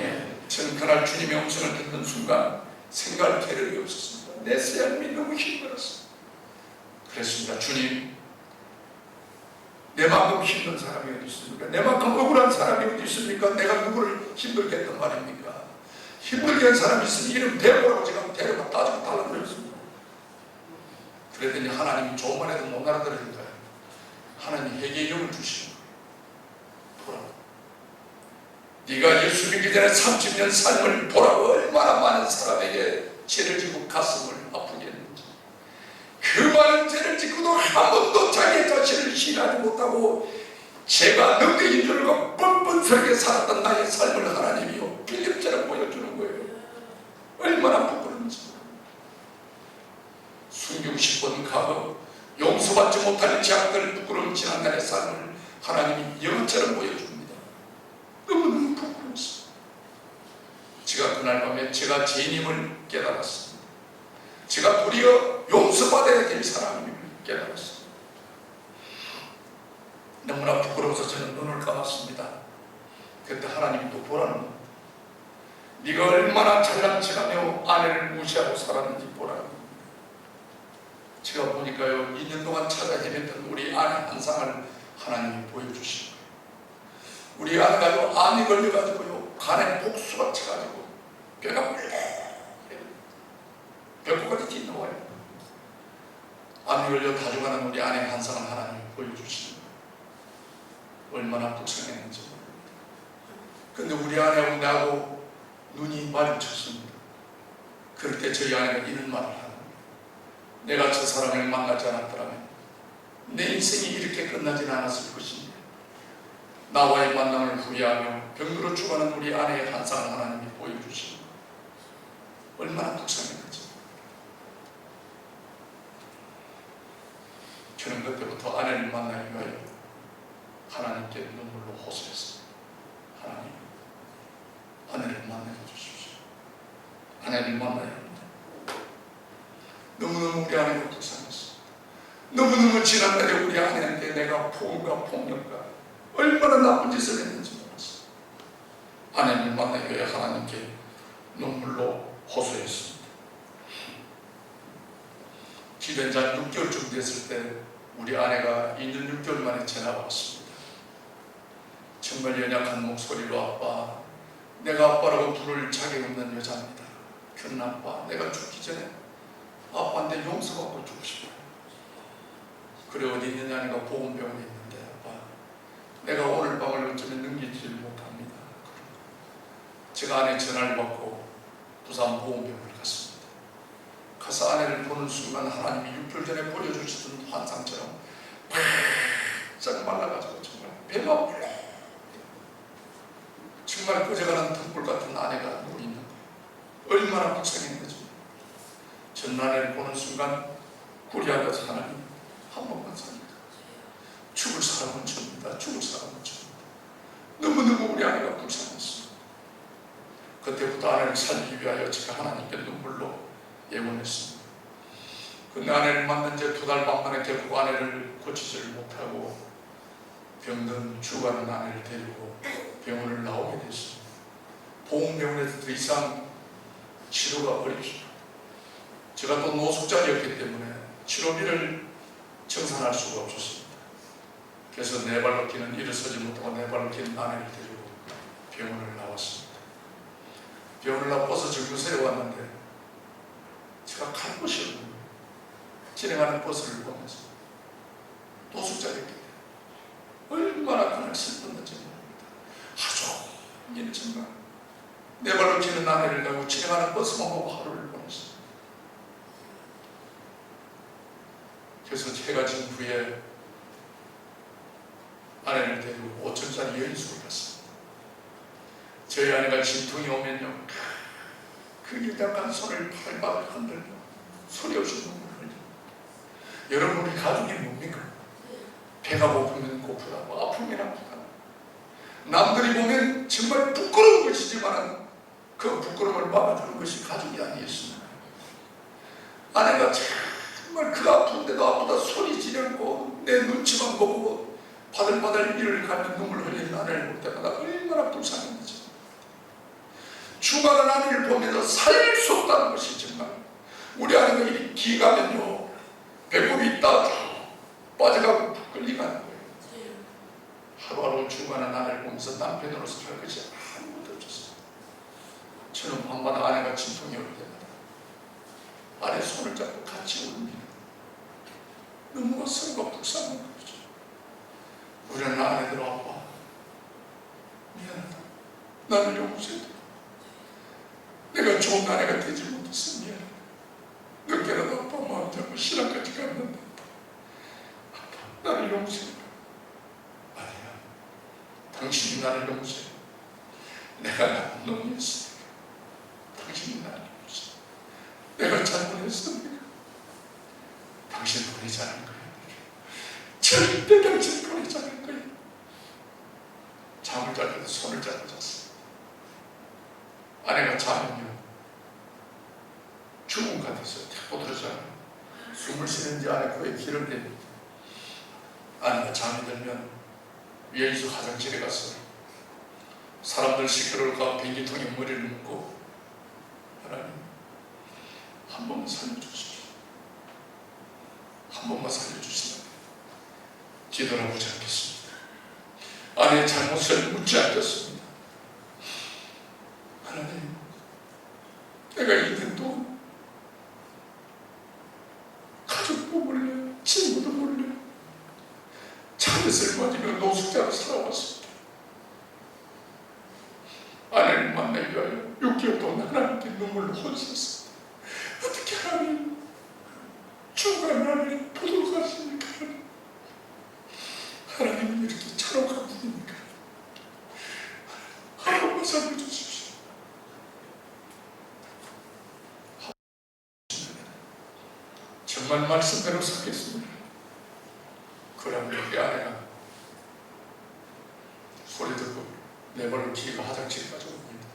저는 그날 주님의 음성을 듣는 순간 생각할 계력이 없었습니다. 내 삶이 너무 힘들었어요. 그랬습니다. 주님, 내만큼 힘든 사람이 어디 있습니까? 내만큼 억울한 사람이 어디 있습니까? 내가 누구를 힘들게 했단 말입니까? 힘들게 한 사람이 있으니 이름 대보라고 제가 데려가 따지고 달라드렸습니다. 그랬더니 하나님이 조금만 해도 못 알아들으니까요. 하나님이 회개의 영을 주시는 거예요. 보라고. 네가 예수 믿기 전에 30년 삶을 보라고 얼마나 많은 사람에게 죄를 지고 가슴을 아프게 했는지, 그 많은 죄를 짓고도 한 번도 자기 자신을 신하지 못하고 죄가 능력인 줄 알고 뻔뻔스럽게 살았던 나의 삶을 하나님이요 필립처럼 보여주는 거예요. 얼마나 부끄러운지. 순교 10번 가고 용서받지 못할 죄악들, 부끄러운 지난날의 삶을 하나님이 영화처럼 보여줍니다. 너무너무 부끄러웠어요. 제가 그날 밤에 제가 죄인임을 깨달았습니다. 제가 도리어 용서받아야 될 사람임을 깨달았습니다. 너무나 부끄러워서 저는 눈을 감았습니다. 그때 하나님이 또 보라는 겁니다. 네가 얼마나 잘난 척하며 아내를 무시하고 살았는지 보라는 겁니다. 제가 보니까요, 2년 동안 찾아 헤맸던 우리 아내 한 상을 하나님이 보여주신 거예요. 우리 아내가요, 암이 걸려가지고요, 간에 복수가 쳐가지고 뼈가 벽구까지 튀어나와요. 암이 걸려 다져가는 우리 아내 한 상을 하나님이 보여주신 거예요. 얼마나 불쌍했는지 모릅니다. 근데 우리 아내하고 나하고 눈이 마주쳤습니다. 그럴 때 저희 아내가 이런 말을 하는 거예요. 내가 저 사람을 만나지 않았더라면 내 인생이 이렇게 끝나지는 않았을 것인데, 나와의 만남을 후회하며 병으로 죽어가는 우리 아내의 한 상을 하나님이 보여주시는 거예요. 얼마나 불쌍했는지. 저는 그때부터 아내를 만나기 위하여 하나님께 눈물로 호소했습니다. 하나님, 아내를 만나게 주십시오. 아내를 만나야 합니다. 너무너무 우리 아내가 불쌍했습니다. 너무너무 지난날에 우리 아내한테 내가 폭언과 폭력과 얼마나 나쁜 짓을 했는지 몰랐어요. 아내를 만나기 위해 하나님께 눈물로 호소했습니다. 기된 지 6개월쯤 됐을 때 우리 아내가 2년 6개월 만에 전화가 왔습니다. 정말 연약한 목소리로, 아빠, 내가 아빠라고 부를 자격 없는 여자입니다. 큰 아빠, 내가 죽기 전에 아빠한테 용서받고 죽고 싶어요. 그래, 어디 있느냐? 내가 보건병원에 있는데, 아빠, 내가 오늘 밤을 어쩌면 넘기지 못합니다. 제가 아내 전화를 받고 부산 보건병원을 갔습니다. 가서 아내를 보는 순간 하나님이 6개월 전에 보여주시던 환상처럼 바짝 말라가지고 정말 배가 정말 꺼져가는 등불 같은 아내가 누워 있는 거예요. 얼마나 불쌍했는지. 전 아내를 보는 순간 구리하면서 하나님, 한 번만 삽니다. 죽을 사람은 줍니다. 죽을 사람은 줍니다. 너무너무 우리 아내가 불쌍했습니다. 그때부터 아내를 살리기 위하여 제가 하나님께 눈물로 예언했습니다. 근데 아내를 만난 지 2달 반 만에 결국 아내를 고치지를 못하고 병든 죽어가는 아내를 데리고 병원을 나오게 됐습니다. 보험병원에서 더 이상 치료가 어렵습니다. 제가 또 노숙자였기 때문에 치료비를 정산할 수가 없었습니다. 그래서 네 발로 뛰는, 일어서지 못하고 네 발로 뛰는 아내를 데리고 병원을 나왔습니다. 병원을 나와서 정류소에 왔는데 제가 갈 곳이 없는 거예요. 진행하는 버스를 보면서 노숙자였기 때문에 얼마나 그날 슬펐는지 모릅니다. 하루 종일 정말 네 발로 뛰는 아내를 가고 진행하는 버스만 보고 하루를 보냈어요. 그래서 해가 진 후에 아내를 데리고 5천짜리 여인숙을 갔습니다. 저희 아내가 진통이 오면요, 그 약간 손을 팔박 흔들며 소리 없이 눈물을 흘려. 여러분, 우리 가족이 뭡니까? 배가 고프면 고프다고, 아프면 아프다고. 남들이 보면 정말 부끄러운 것이지만 그 부끄러움을 막아주는 것이 가족이 아니겠습니까? 아내가 정말 그 아픈데도 아프다 소리 지르고 내 눈치만 보고 바들바들 이를 가면 눈물 흘리는 아내를 볼 때마다 얼마나 불쌍한지. 죽어가는 아내를 보면서 살릴 수 없다는 것이 정말. 우리 아내가 이 기가면요 배꼽이 있다 쭉 빠져가고 끌리가는 거예요. 하루하루 죽어가는 아내를 보면서 남편으로서 할 것이 아무것도 없었어요. 저는 밤마다 아내가 진통이 올 때마다 아내 손을 잡고 같이 울면 너무나 서로가 불쌍한 거죠. 우리는 아내들 아빠 미안하다. 나를 용서해. 내가 좋은 아내가 되지 못했어. 미안해. 늦게라도 아빠 마음 잡고 신앙까지 갔는데 아빠 나를 용서해. 아니야. 당신이 나를 용서해. 내가 나쁜 놈이었으니까. 당신이 나를 용서해. 내가 잘못했으니까. 당신 보내지 않을 거야. 절대 당신 보내지 않을 거야. 잠을 잘 때도 손을 잡고 잤어. 아내가 자면요 죽은 것 같았어요. 탁 보들어져요. 숨을 쉬는지 아내 코에 기를 댑니다. 아내가 잠이 들면 예수 화장실에 가서 사람들 시끄러울까 변기통에 머리를 묶고 하나님 한 번만 살려주십시오. 한 번만 살려주시면 뒤돌아보지 않겠습니다. 아내의 잘못을 묻지 않겠습니다. 하나님, 내가 이든 동안 가족도 몰래, 친구도 몰래 자녀를 맞으며 노숙자로 살아왔습니다. 아내를 만나기 위하여 6개월 동안 하나님께 눈물로 혼셨습니다. 어떻게 하나님 죽어간 아내를 보도록 하십니까? 하나님은 이렇게 차로가 분입니까? 한 번만 살려주십시오. 정말 말씀대로 살겠습니다. 그러면 우리 아내가 소리 듣고 내 발로 기가 화장실까지 옵니다.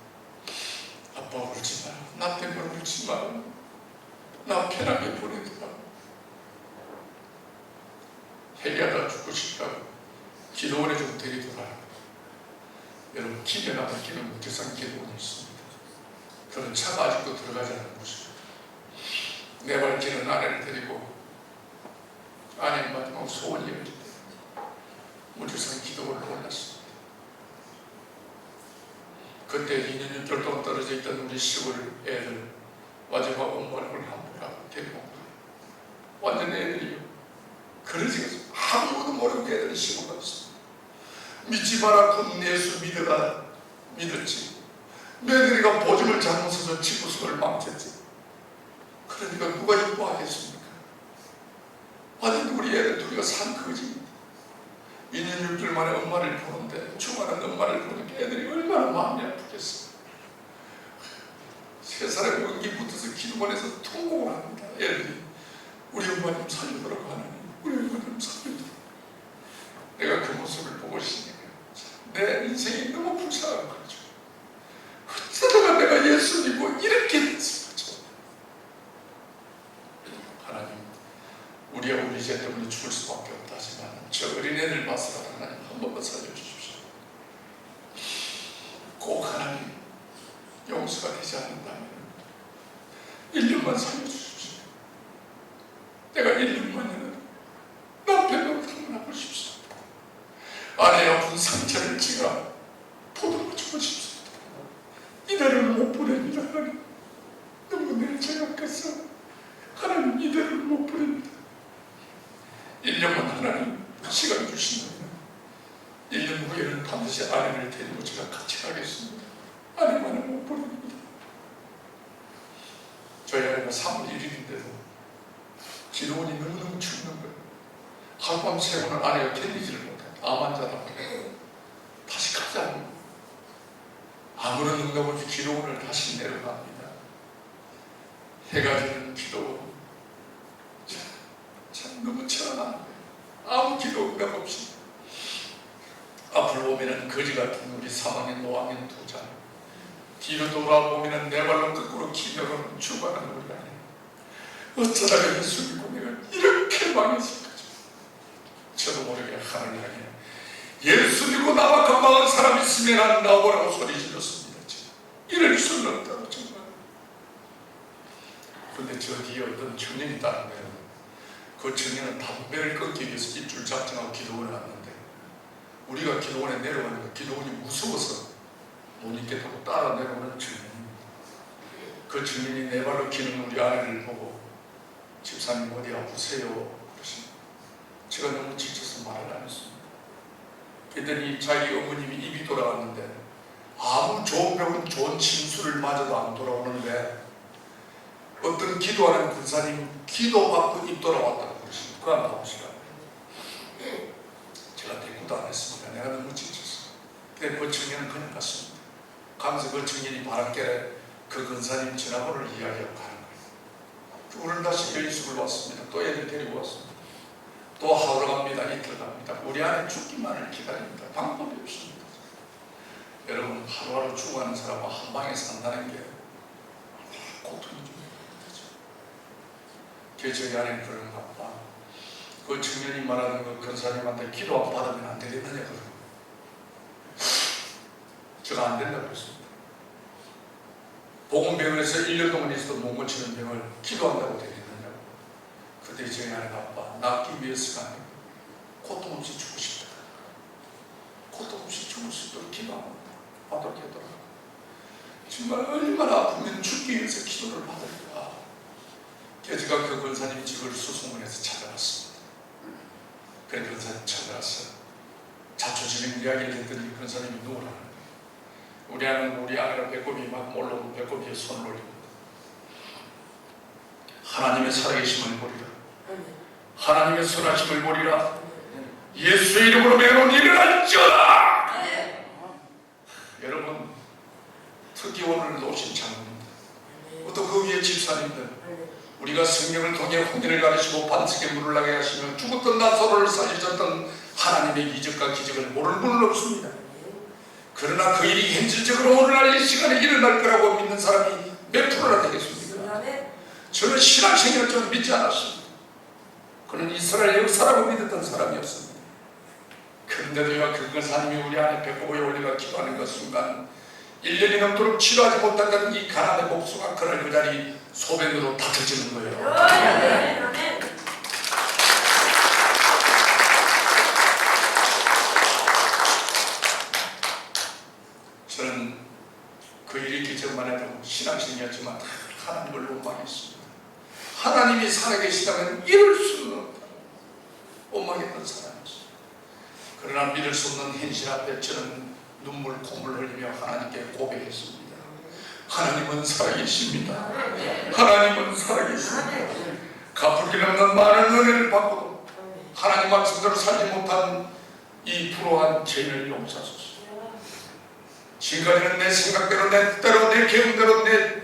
아빠 울지 마라. 나 때문에 울지 마라. 나 편하게 보내더라. 회개하다 죽고 싶다고 기도원에 좀 데리더라. 여러분 기대나는 길은 무태산 기도원이 있습니다. 그런 차가 아직도 들어가지 않은 곳입니다. 내 발길은 아내를 데리고 아내의 마지막 소원이 이룰 때 무태산 기도원으로 올랐습니다. 그때 2년 6개월 동안 떨어져 있던 우리 시골 애들 마지막 엄마를 함부로 데리고 온 거예요. 완전 애들이요. 그러지 아무것도 모르고 애들이 시골 갔습니다. 믿지 마라. 곧 예수 믿었지. 며느리가 보증을 잘못 써서 집구석을 망쳤지. 그러니까 누가 이뻐하겠습니까? 완전 우리 애들 둘이가 산 거지. 2년 6개월 만에 엄마를 보는데 주말은 엄마를 보니까 애들이 얼마나 마음이 아프겠어. 세 사람이 연기 붙어서 기도원에서 통곡을 합니다. 애들이 우리 엄마 좀 살려달라고 하나님, 우리 엄마 좀 살려달라고. 내가 그 모습을 보고 있으니까 내 인생이 너무 불쌍한 거죠. 어쩌다가 내가 예수 믿고 이렇게 됐을까. 하나님, 우리가 우리 죄 때문에 죽을 수밖에 없다지만 저 어린애들 봐서라도 하나님 한 번만 살려주십시오. 꼭 하나님 용서가 되지 않는다면 1년만 살려주십시오. 내가 1년만에는 남편으로 당분하고 싶습니다. 아내 아픈 상처를 제가 보듬어주고 싶습니다. 이대로 못 보냅니다. 하나님, 너무 내 죄가 컸어. 하나님, 이대로 못 보냅니다. 1년만 하나님 시간 주신다면 1년 후에는 반드시 아내를 데리고 제가 같이 가겠습니다. 아내만은 못 보냅니다. 저희 아내가 3월 1일인데도 기도원이 너무너무 춥는 거예요. 하룻밤 새고는 아내가 견디지를 못해요. 암 환자라고 다시 가자고. 아무런 응답 없이 기도원을 다시 내려갑니다. 해가 지는 기도원. 참 너무 천안한 거예요. 아무 기도 응답 없이 앞을 보면은 거지 같은 우리 3학년, 5학년 두 자녀, 뒤로 돌아보면은 내 발로 거꾸로 기어가는 죽어가는 우리 아내. 어쩌다가 예수님 보내가 이렇게 망했을까죠. 저도 모르게 하나님 향해 예수 믿고 나와 건강한 사람 있으면 나오라고 소리 질렀습니다. 이럴 수는 없다고 정말. 근데 저 뒤에 어떤 청년이 있다는 거예요. 그 청년은 담배를 끊기 위해서 입줄 작정하고 기도원에 왔는데 우리가 기도원에 내려가니까 기도원이 무서워서 못 있겠다고 따라 내려오는 청년입니다. 그 청년이 내 발로 기는 우리 아내를 보고 집사님 어디 아프세요? 그러십니다. 제가 너무 지쳐서 말을 안 했습니다. 그랬더니 자기 어머님이 입이 돌아왔는데 아무 좋은 병은 좋은 진술을 맞아도 안 돌아오는데 어떤 기도하는 군사님 기도받고 입 돌아왔다고 그러십니다. 그거 안 나오시라고. 제가 대꾸도 안 했습니다. 내가 너무 지쳤어. 근데 그 청년은 그냥 갔습니다. 가면서 그 청년이 바람결에 그 근사님 전화번호를 이야기하고 가는 거예요. 오늘 다시 여인숙을 왔습니다. 또 애들 데리고 왔습니다. 또 하러 갑니다. 이틀 갑니다. 우리 안에 죽기만을 기다립니다. 방법이 없습니다. 여러분 하루하루 죽어가는 사람과 한 방에 산다는 게 고통이 좀 그래서 저희 안에 그런가 봐. 그 청년이 말하는 그 근사님한테 기도 안 받으면 안 되겠느냐 그러고 제가 안 된다고 그랬습니다. 보건병원에서 1년 동안 있어도 못 고치는 병을 기도한다고 되겠느냐고. 그때 저희 안에 아빠 낫기 위해서가 아니고 고통 없이 죽고 싶다. 고통 없이 죽을 수 있도록 기도합니다. 받도록 하더라고요. 정말 얼마나 아프면 죽기 위해서 기도를 받을까. 그래서 제가 그 권사님 집을 수소문해서 찾아갔습니다. 그래 권사님 찾아가서 자초지는 이야기를 했더니 권사님이 누구라는 거예요. 우리 아내가 배꼽이 막 올라오고 배꼽 위에 손을 올립니다. 하나님의 살아계심을 보리라. 하나님의 선하심을 보리라. 예수의 이름으로 매놓은 일어날지어다. 여러분 특히 오늘 오신 장로님들 또 그 위에 집사님들 우리가 성령을 통해 혼인을 가르치고 반석에 물을 나게 하시며 죽었던 나사로를 살리셨던 하나님의 이적과 기적을 모를 분은 없습니다. 그러나 그 일이 현실적으로 오늘날 이 시간에 일어날 거라고 믿는 사람이 몇 프로나 되겠습니까? 저는 신앙생활을 좀 믿지 않았습니다. 그는 이스라엘 역사라고 믿었던 사람이었습니다. 그런데도요 그 권사님이 우리 안에 배꼽에 올려가 기도하는 그 순간 1년이 넘도록 치료하지 못했던 이 가난의 복수가 그날 그 자리 소변으로 다 터지는 거예요. 저는 그 일이 있기 전만 해도 신앙생이었지만 하나님을 원망했습니다. 하나님이 살아계시다면 이럴 수는 없다. 원망했던 사람이었습니다. 그러나 믿을 수 없는 현실 앞에 저는 눈물 콧물 흘리며 하나님께 고백했습니다. 하나님은 살아계십니다. 하나님은 살아계십니다. 갚을 길 없는 많은 은혜를 받고도 하나님 말씀대로 살지 못한 이 불우한 죄인을 용서하소서. 지금까지는 내 생각대로 내 뜻대로 내 계획대로 내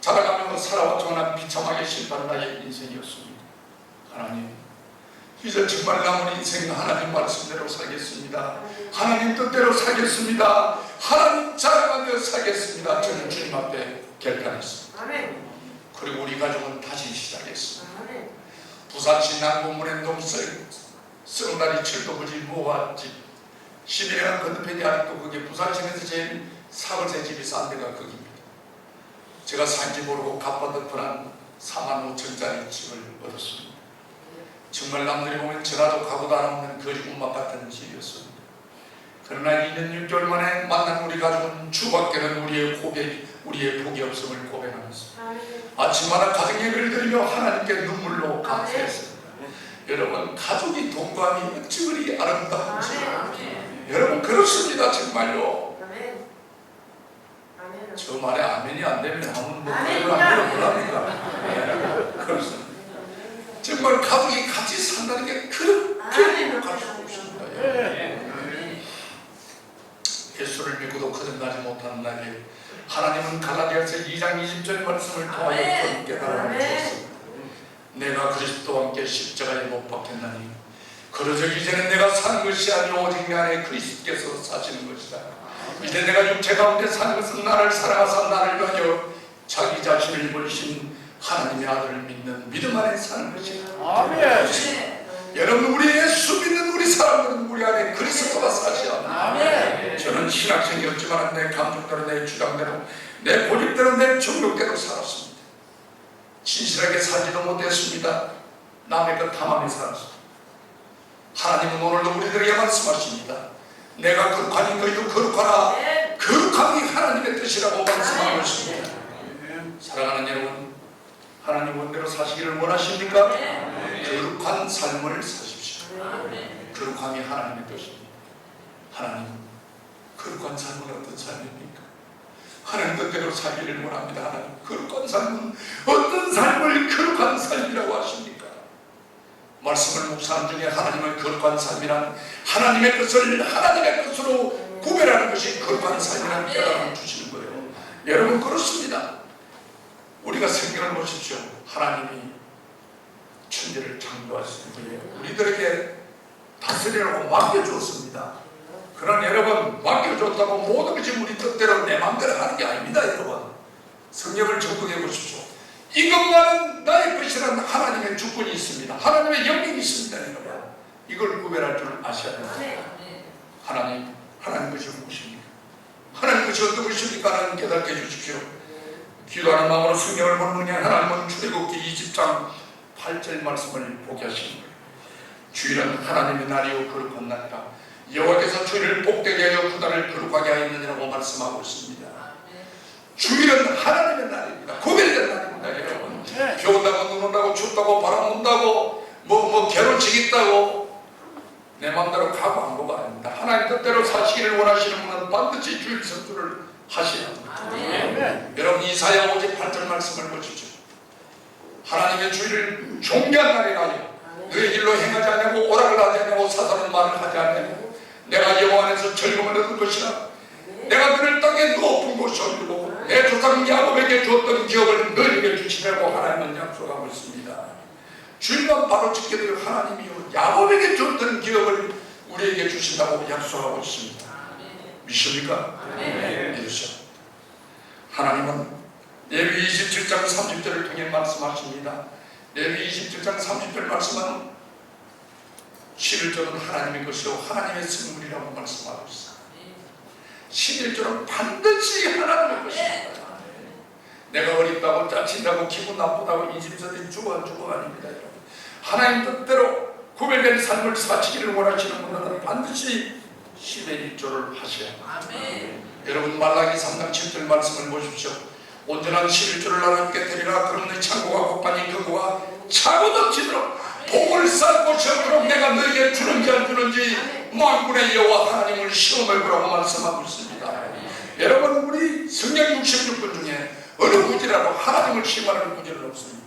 살아가며 살아왔지만 비참하게 실패한 나의 인생이었습니다. 하나님 이제 정말 남은 인생 하나님 말씀대로 살겠습니다. 하나님 뜻대로 살겠습니다. 하나님 자랑하며 살겠습니다. 저는 주님 앞에 결단했습니다. 그리고 우리 가족은 다시 시작했습니다. 부산시 남구문의 농설 썩날이 철도부지 무화집 11년 건너편이 아직도 그게 부산시내에서 제일 사거세 집이 싼 데가 거기입니다. 제가 산지 모르고 갚아덮어난 4만 5천짜리 집을 얻었습니다. 정말 남들이 보면 전화도 가고도 안 없는 거지 운막 같은 집이었습니다. 그러나 2년 6개월 만에 만난 우리 가족은 주밖에는 우리의 고백, 우리의 복이 없음을 고백하면서 아침마다 가정 예배를 드리며 하나님께 눈물로 감사했습니다. 여러분 가족이 동감이 어찌 그리 아름다운지 여러분 그렇습니다. 정말요. 저 말에 아멘이 안 되면 아무는 뭐 뭐랍니까? 그렇습니다. 정말 가족이 같이 산다는 게 그렇게 행복할 수 없습니다. 예수를 믿고도 거듭나지 못하는 날에 하나님은 갈라디아서 2장 20절 말씀을 통하여 깨달음을 주었습니다. 내가 그리스도와 함께 십자가에 못 박혔나니 그러기 전에 내가 사는 것이 아니오 오직 내 안에 그리스도께서 사시는 것이다. 이제 내가 육체 가운데 사는 것은 나를 사랑하사 나를 위하여 자기 자신을 버리신 하나님의 아들을 믿는 믿음 안에 사는 것이다. 아멘. 여러분, 우리 예수 믿는 우리 사람들은 우리 안에 그리스도가 사시오. 아멘. 저는 신학생이었지만 내 감정대로, 내 주장대로, 내 고집대로, 내 정욕대로 살았습니다. 진실하게 살지도 못했습니다. 남의 것 탐하며 살았습니다. 하나님은 오늘도 우리들에게 말씀하십니다. 내가 거룩하니 너희도 거룩하라. 거룩함이 하나님의 뜻이라고 말씀하고 있습니다. 사랑하는 여러분, 하나님 원대로 사시기를 원하십니까? 거룩한 삶을 사십시오. 거룩함이 하나님의 뜻입니다. 하나님, 거룩한 삶은 어떤 삶입니까? 하나님 뜻대로 살기를 원합니다. 하나님, 거룩한 삶은 어떤 삶을 거룩한 삶이라고 하십니까? 말씀을 묵상한 중에 하나님의 거룩한 삶이란 하나님의 뜻을 하나님의 뜻으로 구별하는 것이 거룩한 삶이라는 깨달음을 주시는 거예요. 여러분, 그렇습니다. 우리가 성경을 보십시오. 하나님이 천지를 창조하신 후에 우리들에게 다스리라고 맡겨주었습니다. 그러나 여러분, 맡겨줬다고 모든 것이 우리 뜻대로 내 마음대로 하는 게 아닙니다. 여러분, 성경을 적용해 보십시오. 이것만은 나의 것이라는 하나님의 주권이 있습니다. 하나님의 영역이 있습니다. 여러분, 이걸 구별할 줄 아셔야 됩니다. 하나님 것이 무엇입니까? 하나님 것이 어떤 것입니까? 하나님 깨닫게 해주십시오. 기도하는 마음으로 성경을 보는 그냥 하나님은 출애굽기 20장 8절 말씀을 보게 하시는 거예요. 주일은 하나님의 날이요 거룩한 날이라 여호와께서 주일을 복되게 하여 그 날을 거룩하게 하였느니라고 말씀하고 있습니다. 주일은 하나님의 날입니다. 구별된 날입니다. 여러분, 비 온다고 눈 온다고 춥다고 바람 온다고 괴로움이 있다고 내 마음대로 가고 안 가고 아닙니다. 하나님 뜻대로 사시기를 원하시는 분은 반드시 주일 성수를 하셔야 합니다. 여러분, 이사야 58절 말씀을 보십시오. 하나님의 주일을 존귀한 날이라요 너의 길로 행하지 않냐고 오락을 하지 않냐고 사사로운 말을 하지 않냐고 내가 여호와 안에서 즐거움을 얻을 것이라 내가 너를 땅에 높은 곳에 옮기고 내 조상 야곱에게 주었던 기업을 너에게 주시라고 하나님은 약속하고 있습니다. 주일만 바로 지게 될 하나님이요 야곱에게 주었던 기업을 우리에게 주신다고 약속하고 있습니다. 믿습니까? 믿으시오. 하나님은 레위 27장 30절을 통해 말씀하십니다. 레위 27장 30절 말씀은 11절은 하나님의 것이요 하나님의 선물이라고 말씀하고 있습니다. 11절은 반드시 하나님의 것입니다. 내가 어렵다고 짜친다고 기분 나쁘다고 이 집사들이 죽어 아닙니다. 하나님 뜻대로 구별된 삶을 사시기를 원하시는 분들은 반드시 11조를 하셔야 합니다. 여러분, 말라기 3장 7절 말씀을 보십시오. 온전한 11조를 나누게 되리라. 그럼 내 창고가 곡간이 금고가 차고 넘치도록 복을 쌓고 쉬도록 내가 너에게 주는지 안 주는지 만군의 여호와 하나님을 시험해 보라고 말씀하고 있습니다. 여러분, 우리 성경 66권 중에 어느 구절이라도 하나님을 시험하는 구절은 없습니다.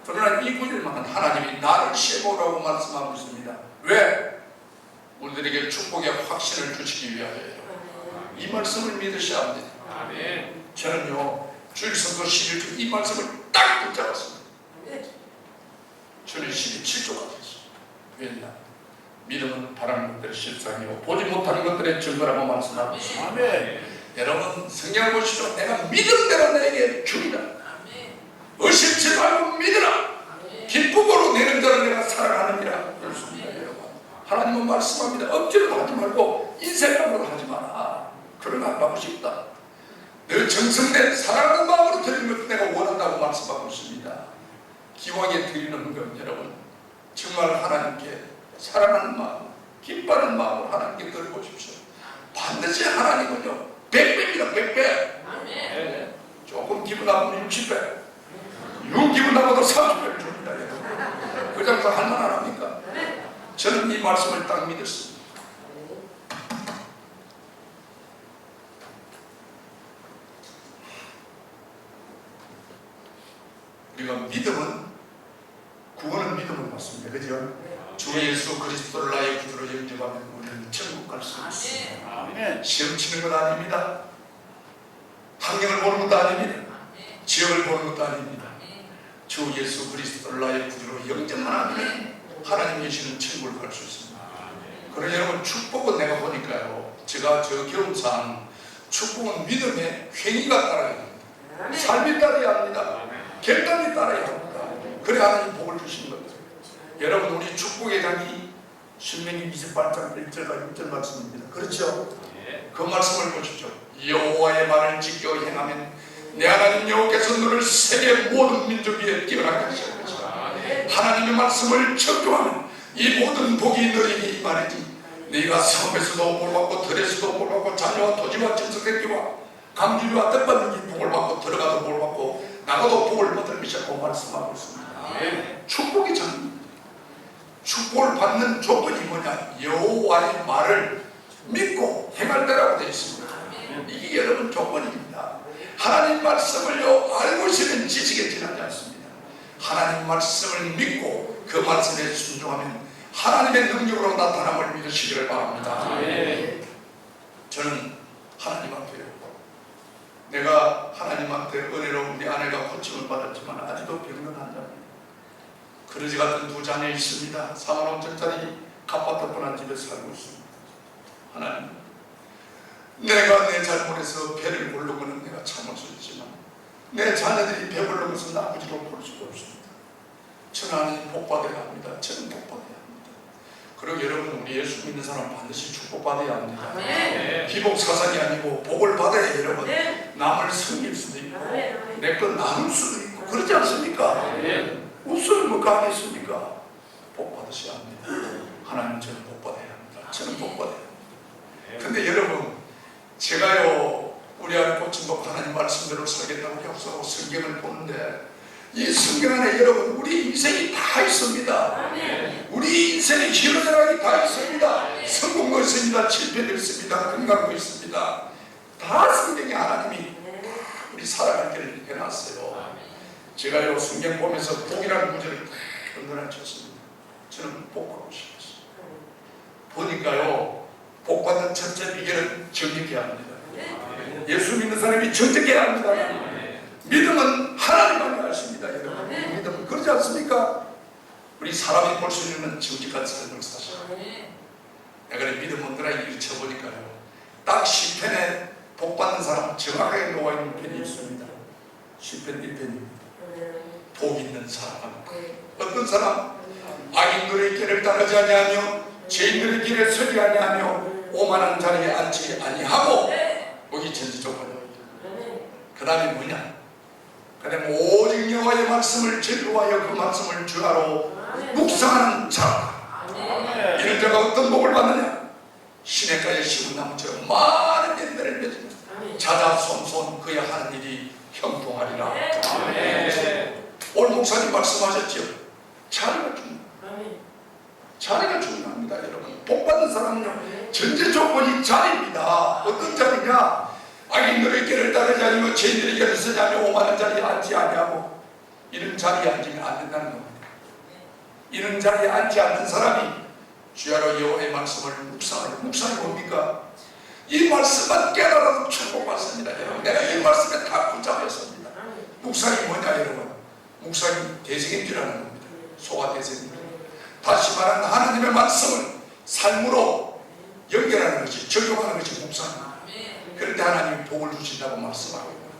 그러나 이 구절만은 하나님이 나를 시험하라고 말씀하고 있습니다. 왜? 우리들에게 축복의 확신을 주시기 위하여요. 이 말씀을 믿으셔야 합니다. 저는요, 주일 성도 11조 이 말씀을 딱 붙잡았습니다. 저는 17조가 됐어요. 왜냐? 믿음은 바라는 것들의 실상이고 보지 못하는 것들의 증거라고 말씀하고 있습니다. 여러분, 성경을 보시죠. 내가 믿음대로 내게 주리라. 의심치 말고 믿으라. 기쁨으로 내는 자를 내가 사랑하느니라. 그렇습니다. 여러분, 하나님은 말씀합니다. 억지로 하지 말고 인생감으로 하지 마라. 그러나 하고 싶다. 내 정성된 사랑하는 마음으로 드리는 것도 내가 원한다고 말씀하고 있습니다. 기왕에 드리는 것, 여러분, 정말 하나님께 사랑하는 마음, 기뻐하는 마음으로 하나님께 드려보십시오. 반드시 하나님은요 100배입니다. 100배. 조금 기분 나쁘면 60배, 기분 나빠도 30배를 줍니다. 여러분, 그 정도 할만 안 합니까? 저는 이 말씀을 딱 믿었습니다. 우리가 믿음은, 구원은 믿음을 받습니다. 그죠? 주 예수 그리스도를 나의 구주로 영접하면 우리는 천국 갈 수 있습니다. 시험 치는 건 아닙니다. 환경을 보는 것도 아닙니다. 지역을 보는 것도 아닙니다. 주 예수 그리스도를 나의 구주로 영접만 하면 하나님 계시는 천국을 갈 수 있습니다. 그러나 여러분 축복은 내가 보니까요, 제가 저 경험상 축복은 믿음의 행위가 따라야 합니다. 삶이 따라야 합니다. 결단이 따라야 합니다. 그래 하나님 복을 주시는 겁니다. 여러분 우리 축복의 장이 신명기 28장 1절과 6절 말씀입니다. 그렇죠? 그 말씀을 보십시오. 여호와의 말을 지켜 행하면 내 하나님 여호와께서 너를 세계 모든 민족 위에 뛰어나게 하실 것이다. 하나님의 말씀을 적용하면 이 모든 복이 너에게 임하리니 네가 성에서도 복받고 들에서도 복받고 자녀와 토지와 친척새끼와 강주리와 뜻받는 이 복을 받고 들어가도 복을 받고 나가도 복을 받을 것이라고 말씀하고 있습니다. 축복이 장입니다. 축복을 받는 조건이 뭐냐? 여호와의 말을 믿고 행할 때라고 되어 있습니다. 이게 여러분 조건입니다. 하나님 말씀을요 알고 있으면 지식에 지나지 않습니다. 하나님 말씀을 믿고 그 말씀에 순종하면 하나님의 능력으로 나타남을 믿으시기를 바랍니다. 저는 하나님 앞에요, 내가 하나님한테 은혜로 우리 아내가 고침을 받았지만 아직도 병든 환자입니다. 그러지 같은 두 자녀 있습니다. 4만 5천짜리 갓바닥분한 집에 살고 있습니다. 하나님, 내가 내 잘못에서 배를 고른 것은 내가 참을 수 있지만 내 자녀들이 배부른 것은 아버지로 볼 수가 없습니다. 저는 하나님 복받아야 합니다. 저는 복받아야 합니다. 그리고 여러분 우리 예수 믿는 사람 반드시 축복받아야 합니다. 기복 사상이 아니고 복을 받아야 여러분 남을 섬길 수도 있고 내 것 나눌 수도 있고 그러지 않습니까? 웃음을 뭐 가겠습니까? 복 받으셔야 합니다. 하나님 저는 복 받아야 합니다. 저는 복 받아야 합니다. 근데 여러분 제가요 우리 안에 고침받고 하나님 말씀대로 살겠다고 약속하고 성경을 보는데 이 성경 안에 여러분 우리 인생이 다 있습니다. 우리 인생의 희로애락이 다 있습니다. 성공도 있습니다. 실패도 있습니다. 건강도 있습니다. 다 성경에 하나님이 우리 살아갈 길을 해놨어요. 제가요 성경 보면서 복이라는 문제를 언론에 쳤습니다. 저는 복받고 싶었어요. 보니까요 복받는 첫째 비결은 정직해야 합니다. 예수 믿는 사람이 정직해야 합니다. 믿음은 하나님만이 하십니다. 여러분 믿음은 그러지 않습니까? 우리 사람이 볼 수 있는 정직한 삶을 사셔. 내가 믿음은 들아 일쳐보니까요 딱 10편에 복받는 사람 정확하게 놓아있는 편이 있습니다. 10편 1편입니다. 복 있는 사람. 어떤 사람? 악인들의 길을 따르지 아니하며 죄인들의 길에 서지 아니하며 오만한 자리에 앉지 아니하고 여기 전지조건입니다. 그 다음에 뭐냐? 그 다음에 오직 여호와의 말씀을 즐거워하여 그 말씀을 주하로 묵상하는 자. 이런 자가 어떤 복을 받느냐? 시냇가에 심은 나무처럼 많은 열매를 맺습니다. 자자손손 그야 하는 일이 형통하리라. 오늘 목사님 말씀하셨죠? 자리가 중요합니다. 자리가 중요합니다. 여러분 복 받는 사람은요 전제 조건이 자리입니다. 어떤 자리냐? 악인들의 길을 따르지 아니고 죄인들의 길을 서지 아니고 오만한 자리에 앉지 아니하고 이런 자리에 앉으면 안 된다는 겁니다. 이런 자리에 앉지 않는 사람이 주야로 여호와의 말씀을 묵상하는 묵상이 뭡니까? 이 말씀만 깨달아도 축복받습니다. 여러분 내가 이 말씀에 다 붙잡혔습니다. 묵상이 뭐냐 여러분? 묵상이 대생인지라는 겁니다. 소가 대생입니다. 다시 말하면 하나님의 말씀을 삶으로 연결하는 것이 적용하는 것이 묵상입니다. 그럴 때 하나님이 복을 주신다고 말씀하고 있는 거예요.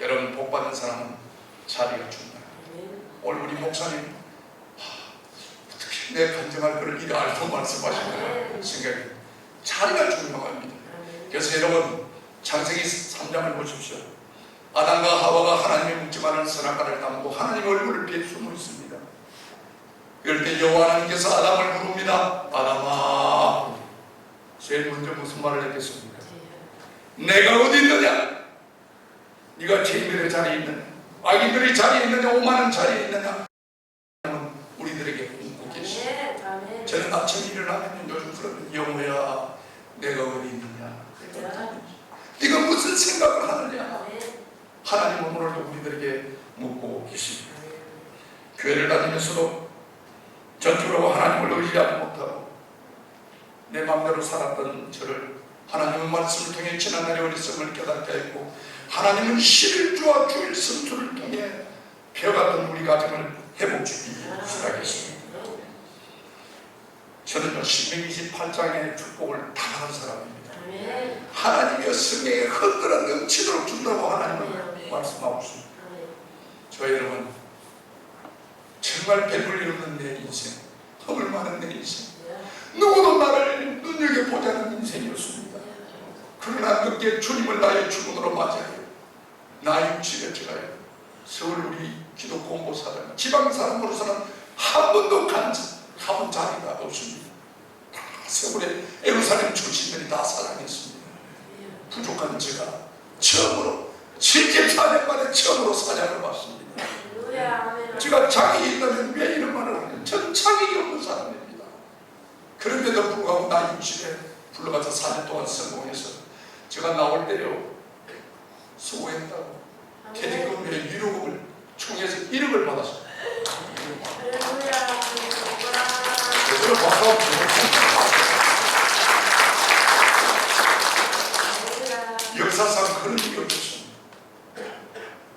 여러분 복 받는 사람은 자리가 중요해요. 오늘 우리 목사님 어떻게 내 간증할 거를 이래 알고 말씀하시는 생각이 자리가 중요합니다. 그래서 여러분 창세기 3장을 보십시오. 아담과 하와가 하나님의 묻지 않은 선악과를 담고 하나님의 얼굴을 피해 숨어 있습니다. 그럴 때 여호와 하나님께서 아담을 부릅니다. 아담아. 제일 먼저 무슨 말을 했겠습니까? 내가 어디 있느냐? 네가 죄인들의 자리에 있느냐? 악인들의 자리에 있느냐? 오만한 자리에 있느냐? 우리들에게 묻고 계십니다. 저는 아침에 일어나면 요즘 그러면 영호야 내가 어디 있느냐? 네가 무슨 생각을 하느냐? 하나님은 오늘도 우리들에게 묻고 계십니다. 교회를 다니면서도 전적으로 하나님을 의지하지 못하고 내 마음대로 살았던 저를 하나님의 말씀을 통해 지난날의 어리석음을 깨닫게 했고 하나님은 실주와 주일 성수를 통해 벼같은 우리 가정을 회복주기 시작했습니다. 저는요 신명기 28장의 축복을 다 받은 사람입니다. 아멘. 하나님의 성령에 흔들어 넘치도록 준다고 하나님은 아멘. 말씀하고 있습니다. 아멘. 저 여러분 정말 배불리 없는 내 인생, 허물 많은 내 인생, 누구도 나를 눈여겨보지 않는 인생이었습니다. 그러나 그렇게 주님을 나의 주문으로 맞이하여 나의 집에 들어가요. 서울 우리 기독교 공보사람, 지방 사람으로서는 한 번도 가본 자리가 없습니다. 다 서울에 예루살렘 출신들이 다 사랑했습니다. 부족한 제가 처음으로 74년 만에 처음으로 사냥을 받습니다. 할렐루야. 아멘. 제가 자격이 있다면 왜 이런 말을 하냐? 저는 자격이 없는 사람입니다. 그런데도 불구하고 나 60에 불러가서 4년 동안 성공해서 제가 나올 때요 수고했다고 퇴직금의 위로금을 총에서 1억을 받았어요. 할렐루야. 그래서 박수 한번 주세요. 역사상 그런 일이 없었습니다.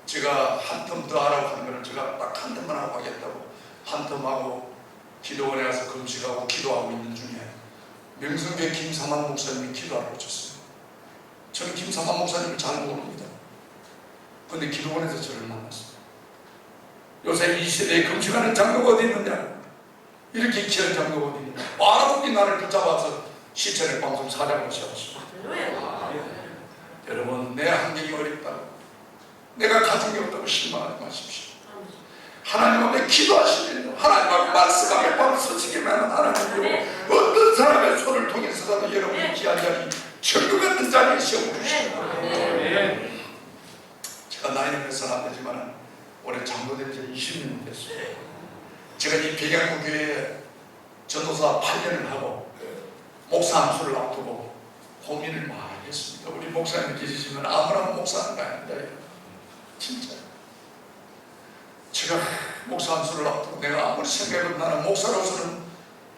제가 한 텀 더 하라고 하는 거는 제가 딱 한 텀만 하고 하겠다고 한 텀 하고 기도원에 가서 금식하고 기도하고 있는 중에 명성교회 김삼환 목사님이 기도하러 오셨어요. 저는 김삼환 목사님을 잘 모릅니다. 그런데 기도원에서 저를 만났어요. 요새 이 시대에 금식하는 장로가 어디 있느냐? 이렇게 귀한 장로가 어디 있느냐? 알아보기 나를 붙잡아서 시천의 방송 사장으로 세웠어요. 여러분 내 환경이 어렵다고 내가 가진 게 없다고 실망하지 마십시오. 하나님 앞에 기도하시면요 하나님 앞에 말씀하게 바로 서시기만 하나님이요 어떤 사람의 손을 통해서라도 여러분이 귀한 자리 천국 같은 자리에 세워주십니다. 제가 나이는 몇 살 안 되지만 올해 장로된 지 20년 됐어요. 제가 이 백양구교회에 전도사 8년을 하고 목사 한 수를 앞두고 고민을 많이 했습니다. 우리 목사님 계시지만 아무나 목사는 아닙니다. 진짜 제가 목사 한 수를 앞두고 내가 아무리 생각해도 나는 목사로서는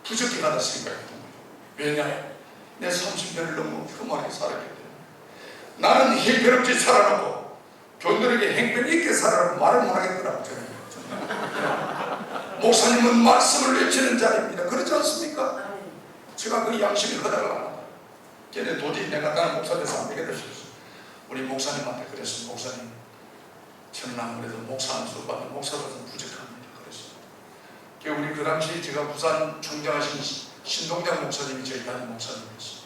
부족해가다 생각했던 거예요. 왜냐? 내 30년을 너무 험하게 살았기 때문에 나는 형편없이 살아놓고 교인들에게 형편 있게 살아라고 말을 못하겠더라고요. 저는 목사님은 말씀을 외치는 자입니다. 그렇지 않습니까? 제가 그 양심이 허락을 안 합니다. 걔네 도저히 내가 나는 목사 돼서 안 되겠다 싶었어요. 우리 목사님한테 그랬어요. 목사님 저는 아무래도 목사 한 수 받는 목사로서는 부족합니다. 그래서 우리 그 당시 제가 부산 총장하신 신동장 목사님이 저희 담임 목사님이었어요.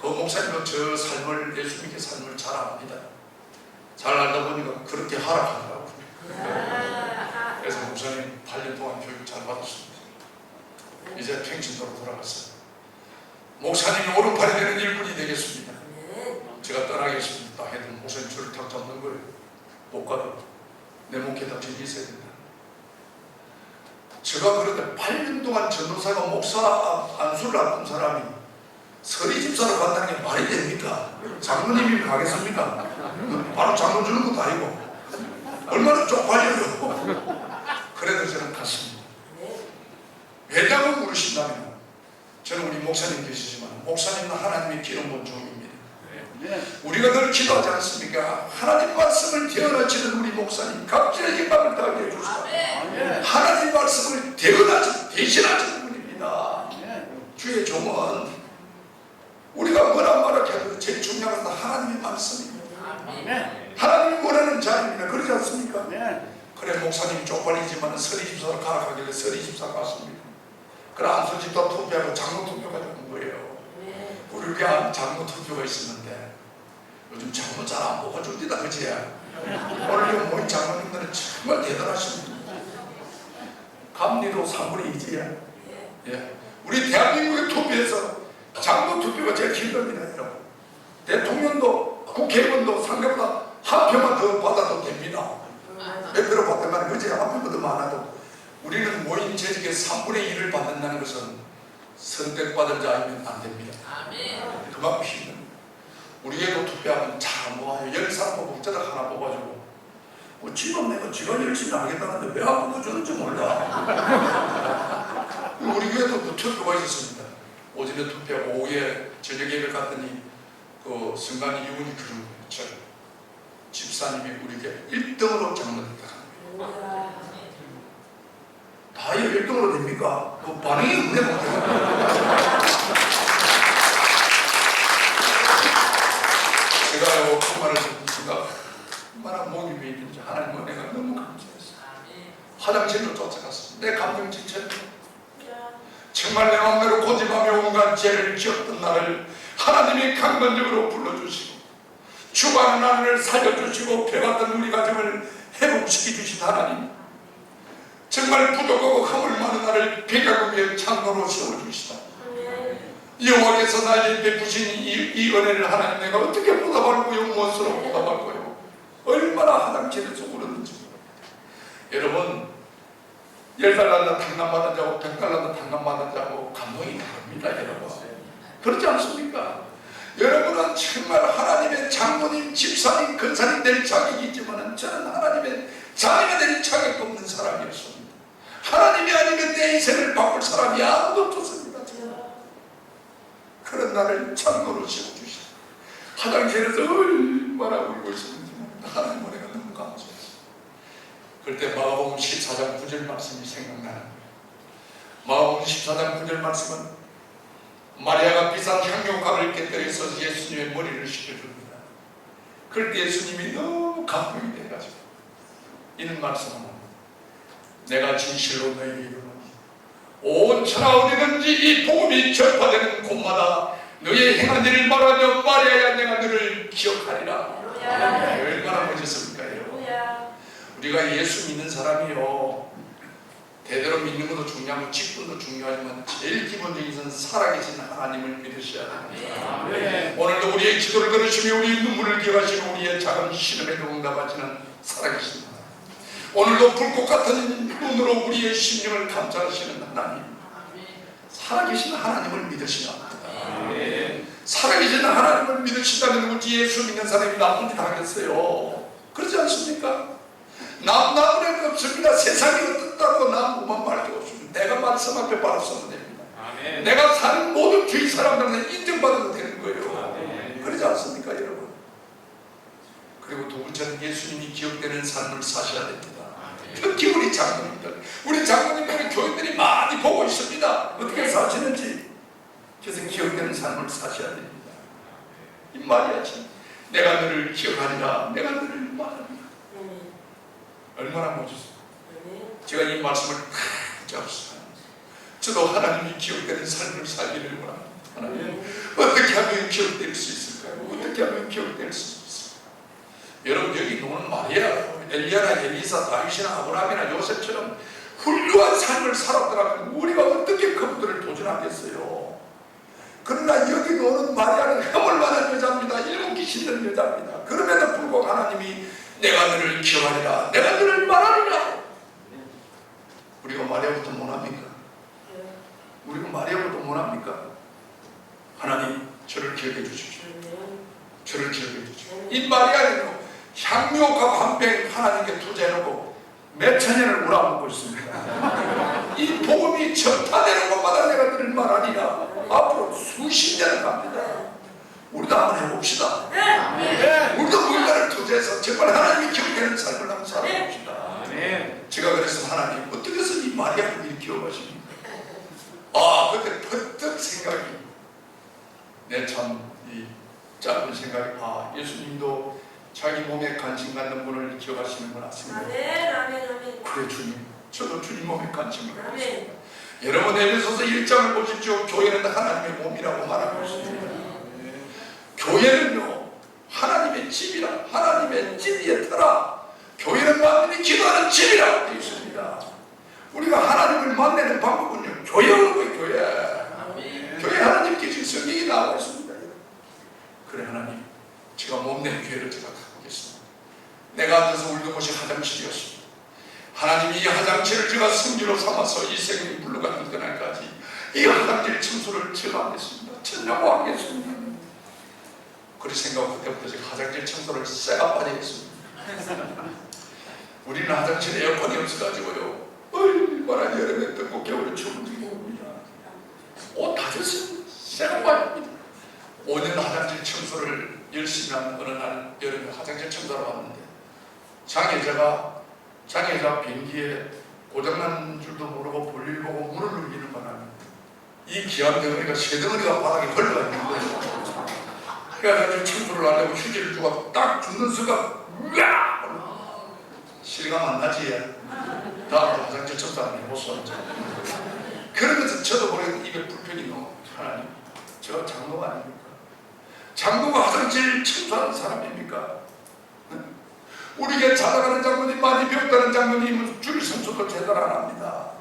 그 목사님은 저 삶을 예수님의 삶을 잘 압니다. 잘 알다 보니까 그렇게 하락하더라고요. 그래서 목사님 8년 동안 교육 잘 받았습니다. 이제 평신도로 돌아갔어요. 목사님이 오른팔이 되는 일꾼이 되겠습니다. 제가 떠나겠습니다 해도 목사님 저를 탁 잡는 거예요. 못 가도 내 목에다 적이 있어야 된다. 제가 그런데 8년 동안 전도사가 목사 안수를 앞둔 사람이 서리 집사로 간다는 게 말이 됩니까? 장로님이 가겠습니까? 바로 장로 주는 것도 아니고 얼마나 쪽팔려요. 그래도 저는 갔습니다. 왜냐고 물으신다면 저는 우리 목사님 계시지만 목사님은 하나님의 기름 본 종입니다. 우리가 늘 기도하지 않습니까? 하나님 말씀을 대언하시는 우리 목사님 각질의 영광을 다하게 해주시다. 하나님 말씀을 대신하시는 분입니다. 주의 종은 우리가 뭐라 말하게도 제일 중요한 건 하나님의 말씀입니다. 하나님이 원하는 자입니다. 그렇지 않습니까? 그래 목사님이 쪽팔리지만 서리집사로 가라가길래 서리집사 갔습니다. 그래 안수집사 투표하고 장로 투표가 되는 거예요. 우리 교회 장로 투표가 있었는데 요즘 장로 잘 안 뽑아줍니다. 그치? 오늘 모인 장로님들은 정말 대단하십니다. 감리도 3분의 2지야. 예. 우리 대한민국의 투표에서 장로 투표가 제일 길답니다. 여러분. 대통령도 국회의원도 상대보다 한 표만 더 받아도 됩니다. 몇 표로 받든가는 그치? 한 표보다 더 많아도 우리는 모인 재직의 3분의 1을 받는다는 것은 선택받은 자이면 안 됩니다. 그만큼 힘듭니다. 우리에도 투표하면 잘 안 뽑아요. 10사람 뽑고 어쩌다 하나 뽑아주고 뭐 지금 내가 지가 열심히 하겠다는데 왜 안 뽑아주는지 몰라. 우리 교회도 투표가 있었습니다. 오전에 투표하고 오후에 저녁 예배 갔더니 그 순간 이분이 그런 거예요. 저를 집사님이 우리 교회 1등으로 장로됐다. 다 다이어 1등으로 됩니까? 그 반응이 없네 뭐. 제가요 그 말을 듣는 순간 얼마나 목이 메이는지 하나님 은혜가 너무 감사했어요. 화장실로 쫓아갔어. 내 감정 지쳤네. 정말 내 마음대로 고집하며 온갖 죄를 지었던 나를 하나님이 강건적으로 불러주시고 죽어가는 나를 살려주시고 배웠던 우리 가정을 회복시켜 주신 하나님, 정말 부족하고 허물 많은 나를 백약을 위해 창로로 세워주시다. 여호와께서 나에게 베푸신 이 은혜를 하나님 내가 어떻게 보답할 거요, 무엇으로 보답할 거요. 얼마나 화장실에서 울었는지. 여러분, 10살 난다 당감받은 자고 100살 난다 당감받은 자고 감동이 다릅니다. 여러분, 그렇지 않습니까? 여러분은 정말 하나님의 장로님, 집사님, 근사님 될 자격이 있지만 저는 하나님의 자녀가 될 자격이 없는 사람이었습니다. 하나님이 아니면 내 인생을 바꿀 사람이 아무도 없었습니다. 그런 나를 창고로 세워주시다. 화장실에서 얼마나 울고 있었는지 하나님 은혜가 너무 감사했어요. 그때 마가복음 14장 9절 말씀이 생각나는 거예요. 마가복음 14장 9절 말씀은 마리아가 비싼 향료가루를 깨뜨려서 예수님의 머리를 씻겨줍니다. 그럴 때 예수님이 너무 감동이 돼가지고 이런 말씀을 합니다. 내가 진실로 너에게 이르노니 온 천하 어디든지 이 복음이 전파되는 곳마다 너의 행한 일을 말하며 마리아야 내가 너를 기억하리라. 얼마나 멋있습니까 여러분? 우리가 예수 믿는 사람이요, 대대로 믿는 것도 중요하고 직분도 중요하지만 제일 기본적인 것은 살아계신 하나님을 믿으셔야 됩니다. 오늘도 우리의 기도를 들으시며 우리의 눈물을 기억하시고 우리의 작은 신음에도 응답하시는 살아계신 하나님, 오늘도 불꽃 같은 눈으로 우리의 심령을 감찰하시는 하나님, 살아계신 하나님을 믿으셔야 합니다. 살아계신 하나님을 믿으신다면 우리 예수 믿는 사람이 나쁜 짓 하겠어요? 그렇지 않습니까? 남의 없습니다. 세상이 어떻다고 남만 말할 게 없습니다. 내가 말씀 앞에 바로 서면 됩니다. 아멘. 내가 사는 모든 주위 사람들은 인정받아도 되는 거예요. 아멘. 그렇지 않습니까 여러분? 그리고 두 번째는 예수님이 기억되는 삶을 사셔야 됩니다. 아멘. 특히 우리 장로님들, 우리 장로님들은 교인들이 많이 보고 있습니다. 어떻게 사시는지. 그래서 기억되는 삶을 사셔야 됩니다. 이 말이야지. 내가 너를 기억하리라. 내가 너를 말하리라. 얼마나 멋있어요. 제가 이 말씀을 다 붙잡았어요. 저도 하나님이 기억되는 삶을 살기를 원합니다. 하나님, 어떻게 하면 기억될 수 있을까요? 어떻게 하면 기억될 수 있을까요? 여러분, 여기 노는 말이에요. 엘리야나 엘리사, 다윗이나 아브라함이나 요셉처럼 훌륭한 삶을 살았더라면 우리가 어떻게 그분들을 도전하겠어요? 그러나 여기 노는 마리아는 허물 많은 여자입니다. 일곱 귀신 있는 여자입니다. 그럼에도 불구하고 하나님이 내가 너를 기억하리라, 내가 너를 말하리라. 우리가 마리아부터 못합니까? 우리가 마리아부터 못합니까? 하나님, 저를 기억해 주십시오. 저를 기억해 주십시오. 이 마리아는요, 향료가 관병 하나님께 투자해놓고 몇천 년을 우라먹고 있습니다. 이 복음이 전파되는 곳마다 내가 너를 말하리라. 앞으로 수십 년을 갑니다. 우리도 한번 해봅시다. 우리도 뭔가를 투자해서 정말 하나님이 기억되는 삶을 한번 살아봅시다. 제가 그래서 하나님, 어떻게 해서 이 마리아를 이렇게 기억하십니까? 그때 퍼뜩 생각이, 내 참 이 짧은 생각이, 예수님도 자기 몸에 관심 갖는 분을 기억하시는구나 생각합니다. 그래 주님, 저도 주님 몸에 관심을 갖고 있습니다. 여러분, 에베소서 1장을 보십시오. 교회는 하나님의 몸이라고 말하고 있습니다. 교회는요, 하나님의 집이라, 하나님의 집이에 따라 교회는 만민이 기도하는 집이라고 되어 있습니다. 우리가 하나님을 만나는 방법은요, 교회하는 거예요. 교회 하나님께 지금 성경이 나오고 있습니다. 그래 하나님, 제가 몸낸 교회를 제가 가보겠습니다. 내가 앉아서 울던 곳이 화장실이었습니다. 하나님이 이 화장실을 제가 성지로 삼아서 이 생이 물러가는 그날까지 이 화장실 청소를 제가 하겠습니다. 천명하겠습니다. 그렇게 생각하고 그때부터 제가 화장실 청소를 쎄가 빠져 있습니다. 우리는 화장실에 에어컨이 없어가지고요, 얼마나 여름에 덥고 겨울에 추운지 모릅니다. 옷 다 젖습니다. 쎄가 빠집니다. 5년 화장실 청소를 열심히 하는 어느 날 여름에 화장실 청소를 왔는데 장애자 비행기에 고장난 줄도 모르고 볼일 보고 문을 눌리는 바람에 이 귀한 덩어리가 세 덩어리가 바닥에 흘러가 있는 거예요. 그래가지고 청소를 하려고 휴지를 주고 딱 줍는 순간 으악! 실감 안 나지? 다음부터 화장실 청소 안 해보소. 그러면서 저도 모르게 입에 불편이 너무 하나님, 저 장로가 아닙니까? 장로가 화장실 청소하는 사람입니까? 우리에게 자라가는 장로님, 많이 배웠다는 장로님은 줄 성수도 제대로 안 합니다.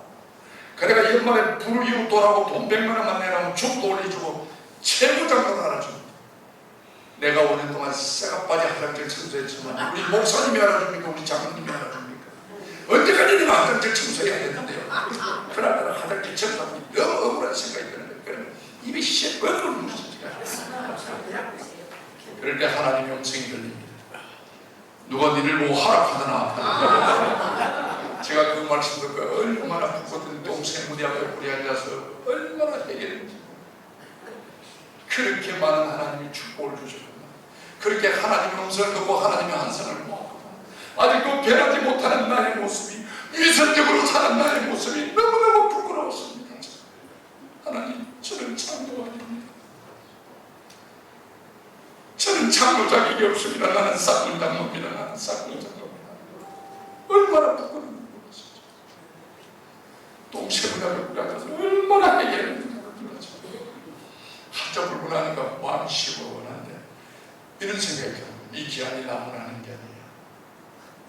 그래가 연말에 불을 이웃돌하고 돈 100만 원만 내라면 죽도 올려주고 최고 장로를 알아줍니다. 내가 오랜 동안 쇠가 빠져 화장실 청소했지만 우리 목사님이 알아줍니까? 우리 장로님이 알아줍니까? 언제까지 내가 화장실 청소해야 되는데요? 그러나 화장실 청소하면 너무 억울한 생각이 드는 거예요. 그러면 입이 시뻘겋게 무너지니까. 그럴 때 하나님의 음성이 들립니다. 누가 니를 보고 하락하더나. 제가 그 말씀 듣고 얼마나 부끄러운 동생 무대 앞에 우리 앉아서 얼마나 해결했는지. 그렇게 많은 하나님이 축복을 주셨구나. 그렇게 하나님의 음성을 듣고 하나님의 한성을 모았구나. 아직도 변하지 못하는 나의 모습이, 위선적으로 사는 나의 모습이 너무너무 부끄러웠습니다. 하나님, 저는 장로가 아닙니다. 저는 장로 자격이 없습니다. 나는 싹을 장로입니다. 나는 싹을 장로입니다. 얼마나 부끄러운 것이죠. 동세무당을 불러서 얼마나 해결했는가 몰라죠. 합작불문하니까 마음이 시원한데 이런 생각이 들어요. 이 기한이 나무는 하는 게 아니야.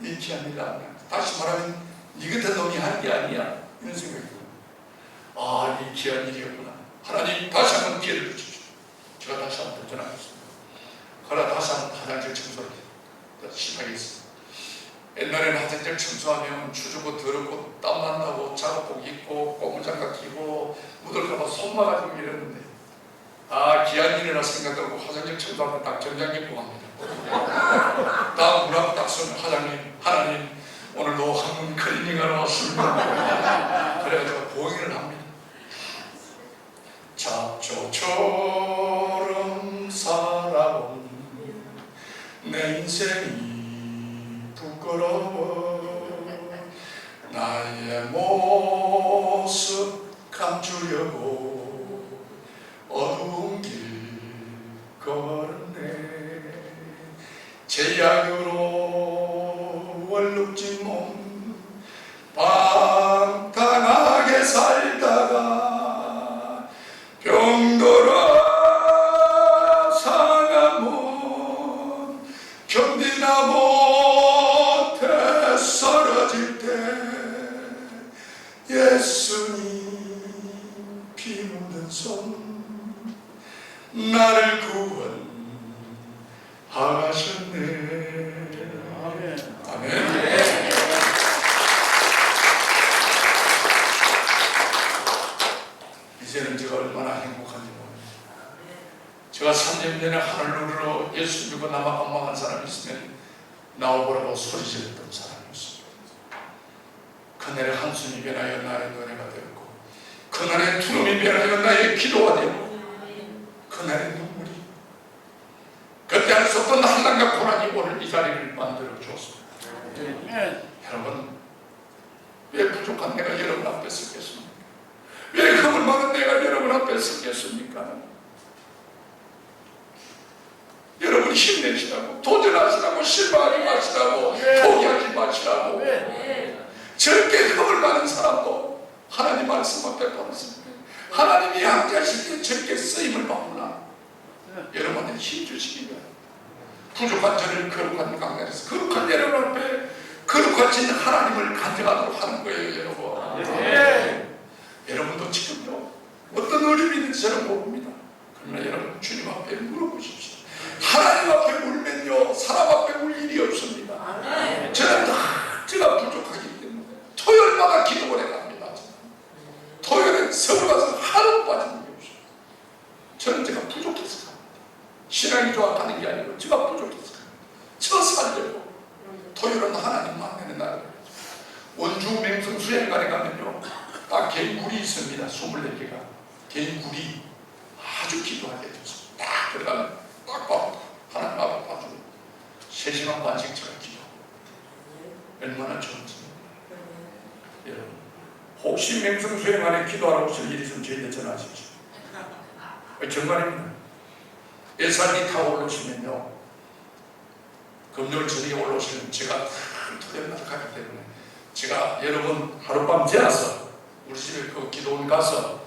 이 기한이 나무는, 다시 말하면 니 같은 놈이 하는 게 아니야. 이런 생각이 들어요. 아, 이 귀한 일이었구나. 하나님 다시 한번 기회를 주십시오. 제가 다시 한번 도전하겠습니다. 그러나 다시 한번 화장실 청소를 시작하겠습니다. 옛날에는 화장실 청소하면 추주고 더럽고 땀만 나고 작업복 입고 고무장갑 끼고 묻을까봐 손 막아주고 이랬는데, 아, 귀한 일이라 생각하고 화장실 청소하면 딱 정장 입고 갑니다. 다음 문하고 딱 서면 화장님, 하나님 오늘도 한문 클리닝하러 왔습니다. 그래가지고 봉인을 합니다. 잡초처럼 살아온 내 인생이 부끄러워. 나의 모습 감추려고 어두운 길 걸었네. 제약으로 월룩진 몸 방탕하게 살다가 병들어 상한 몸 견디나 못해 쓰러질 때 예수님 피 묻은 손 나를 구원하셨네. 아멘. 아멘. 이제는 제가 얼마나 행복한지 모릅니다. 제가 3년 전에 하늘 누르러 예수 믿고 남아 방황한 사람이 있으면 나오보라고 소리 지르던 사람이었습니다. 그날의 한숨이 변하여 나의 노래가 되었고, 그날의 투름이 변하여 나의 기도가 되었고, 그날의 눈물이, 그때 할 수 없던 한란과 고난이 오늘 이 자리를 만들어 주었습니다. 여러분, 왜 부족한 내가 여러분 앞에 서겠습니까? 왜 겁을 많은 내가 여러분 앞에 서겠습니까? 여러분 힘내시라고, 도전하시라고, 실망하지 마시라고, 포기하지 마시라고. 저렇게 겁을 많은 사람도 하나님 말씀 앞에 받았습니다. 하나님이 함께하실 때 저렇게 쓰임을 받구나. 여러분한테 힘주시기 바랍니다. 부족한 저를 거룩한 강단에서 거룩한 여러분 앞에 거룩하신 하나님을 간증하도록 하는 거예요, 여러분. 여러분도 지금요 어떤 어려움이 있는지 저는 모릅니다. 그러나 여러분 주님 앞에 물어보십시오. 하나님 앞에 울면요 사람 앞에 울 일이 없습니다. 저는 다 제가 부족하기 때문에 토요일마다 기도를 해갑니다. 토요일에 서울 가서 하루 빠진 적이 없어요. 저는 제가 부족해서 갑니다. 신앙이 좋아 가는 게 아니고 제가 부족해서 갑니다. 저 살려고 토요일은 하나님 만나는 날이에요. 원주 맹성 수행관에 가면요 딱 개인 굴이 있습니다. 24개가 개인 굴이 아주 기도하게 해줬습니다. 딱 들어가면 딱 봐 하나님 앞에 봐주고 3시간 반씩 제가 기도 얼마나 좋은지. 여러분, 혹시 맹성 수행 안에 기도하러 오실 일이 있으면 저희한테 전화하십시오. 정말입니다. SRT 타고 올라오시면요, 금요일 저녁에 올라오시면 제가 토요일마다 가기 때문에 제가 여러분 하룻밤 재워서 우리 집에 그 기도원 가서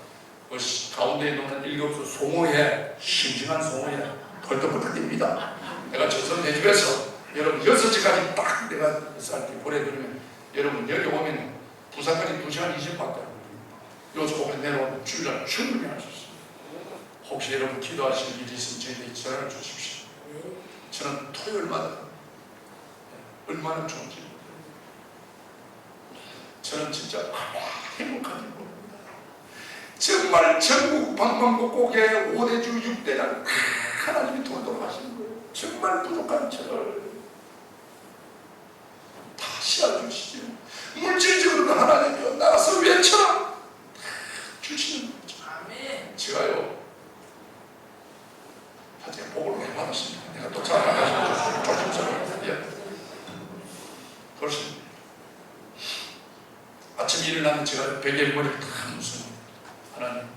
그 가운데 있는 일곱수 송호에, 심심한 송호에 덜떡벌떡 뜁니다. 내가 저선 내 집에서 여러분 6시까지 딱 내가 SRT 보내드리면 여러분 여기 오면 부산까지 2시간 20분밖에 안 걸립니다. 요쪽으로 내려오면 주일날 충분히 할 수 있습니다. 혹시 여러분 기도하실 일이 있으면 저희에게 전화를 주십시오. 저는 토요일마다 얼마나 좋은지 저는 진짜 행복하게 모릅니다. 정말 전국 방방곡곡에 5대주 6대장 하나님이 돌도록 하시는 거예요. 정말 부족한 저를 다시 알려주시죠. 물질적으로도 하나님이여 나가서 외쳐라 주시는 거죠. 제가요 하여튼 복을 많이 받았습니다. 내가 또 잘 알아가지고 조심스러워요. 그렇습니다. 아침에 일어나면 제가 베개 머리를 다 감습니다. 하나님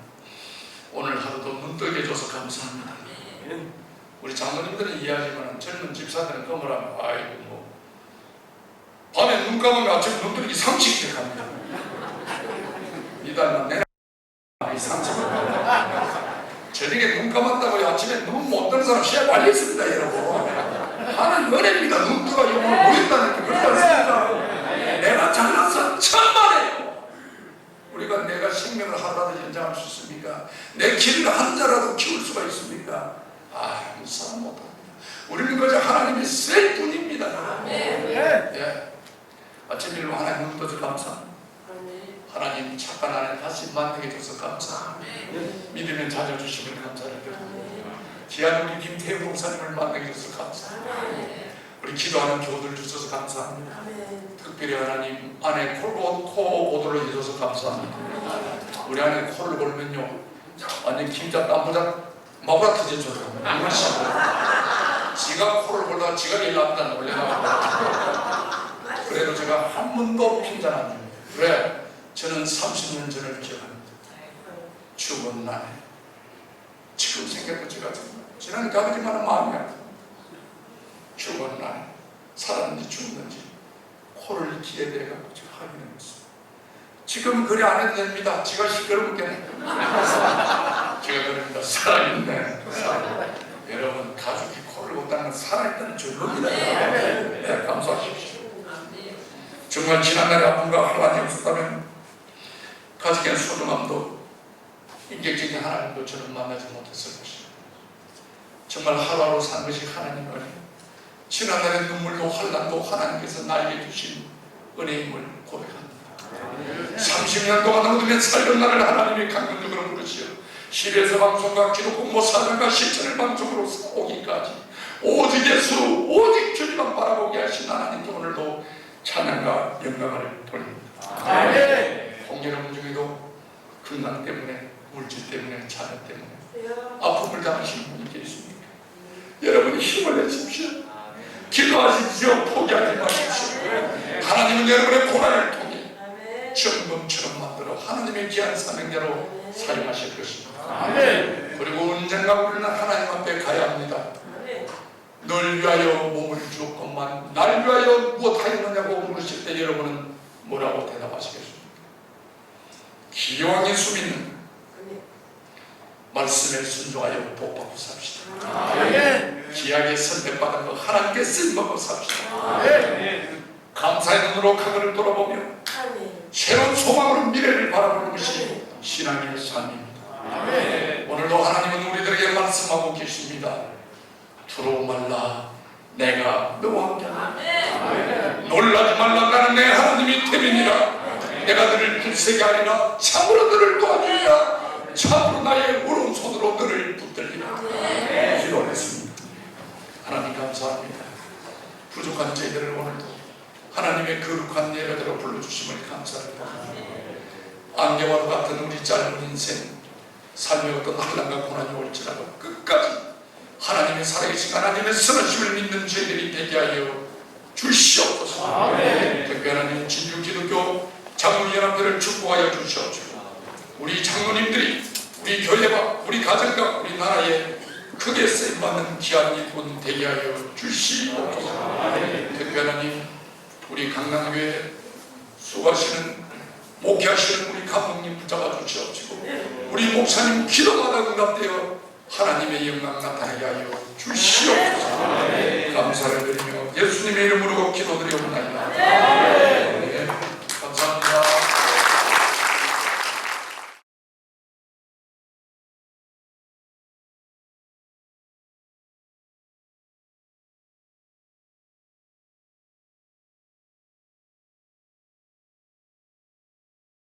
오늘 하루도 눈 뜨게 해줘서 감사합니다. 우리 장로님들은 이해하지만 젊은 집사들은 그러면 아이고 뭐 밤에 눈 감으면 아침에 눈 뜨기 상식이 갑니다. 이달만 내내 상식이 저녁에 눈 감았다고 아침에 눈 못 뜨는 사람 시합 빨리 있습니다. 여러분 하나님 은혜입니다. 눈 뜨가 영혼을 모른다는 게 그렇지 않습니까? 내가 잘나서 천만에요. 우리가 내가 생명을 하루라도 연장할 수 있습니까? 내 길을 한 자라도 키울 수가 있습니까? 사람 못합니다. 우리는 그저 하나님이 쓸 뿐입니다. 예. 아침 일로 하나님 눈 떠서 감사합니다. 하나님 착한 아내 다시 만나게 해줘서 감사합니다. 믿으면 찾아주시면 감사를 드립니다. 귀한 우리 김태우 목사님을 만나게 해줘서 감사합니다. 우리 기도하는 교우들 주셔서 감사합니다. 특별히 하나님 안에 코 고도를 해줘서 감사합니다. 우리 안에 코를 골면요 완전 김자 땀보다 마구라 터져줘요. 지가 코를 골다가 지가 제일 납니다. 놀래나가. 그래도 제가 한 번도 핀잔 안 줍니다. 왜? 저는 30년 전을 기억합니다. 죽은 날 지금 생각해도 제가 정말 지난 가지만은 마음이 아프다. 죽은 날 살았는지 죽는지 코를 기에 대갖고 제가 확인해봤어요. 지금 그래 안 해도 됩니다. 지가 시끄럽겠네. 제가 그럽니다. 살아있네. 여러분 가족이 코를 못하는 건 살아있다는 증거입니다. 네, 감사하십시오. 정말 지난날의 아픔과 하나님 없었다면 가족의 소중함도 인격적인 하나님도 저는 만나지 못했을 것입니다. 정말 하루하루 산 것이 하나님의 지난날의 눈물도 환난도 하나님께서 나에게 주신 은혜임을 고백합니다. 30년 동안 얻으면 살던 나를 하나님이 강건적으로 부르시어 10에서 방송과 기도 공모 사장과 실천을 방송으로 오기까지 오직 예수 오직 주님만 바라보게 하신 하나님께 오늘도 찬양과 영광을 돌립니다. 홍여러분 중에도 건강 때문에 물질 때문에 자녀 때문에 아픔을 당하시는 분이 계십니까? 여러분이 힘을 내십시오. 기도하십시오. 포기하지 마십시오. 하나님은 여러분의 고난을 통해 정금처럼 만들어 하나님의 귀한 사명자로 사용하실 것입니다. 그리고 언젠가 우리는 하나님 앞에 가야 합니다. 널 위하여 몸을 주었건만 날 위하여 무엇하였느냐고 물으실 때 여러분은 뭐라고 대답하시겠습니까? 기왕의 수민은 말씀에 순종하여 복받고 삽시다. 귀하게 선택받은 거 하나님께 쓰임받고 삽시다. 감사의 눈으로 과거를 돌아보며 새로운 소망으로 미래를 바라보는 것이 신앙의 삶입니다. 오늘도 하나님은 우리들에게 말씀하고 계십니다. 두려워 말라 내가 너와 함께하리라. 놀라지 말라 나는 내 하나님이 됨이니라. 내가 너를 굳세게 하리라. 참으로 너를 도와주리라. 참으로 나의 오른손으로 너를 붙들리라. 기도를 했습니다. 하나님 감사합니다. 부족한 저희들을 오늘도 하나님의 거룩한 예배대로 불러주심을 감사합니다. 안개와 같은 우리 짧은 인생 삶의 어떤 환난과 고난이 올지라도 끝까지 하나님의 살아계신 하나님의 선하심을 믿는 저희들이 되게 하여 주시옵소서. 특별한 진주 기독교 장로연합회를 축복하여 주시옵시고 우리 장로님들이 우리 교회와 우리 가정과 우리 나라에 크게 쓰임받는 귀한 일꾼 되게 하여 주시옵소서. 특별하니 우리 강남교회 수고하시는 목회하시는 우리 감독님 붙잡아 주시옵시고 우리 목사님 기도마다 응답되어 하나님의 영광 나타나게 하여 주시옵소서. 감사를 드리며 예수님의 이름으로 기도드리옵나이다.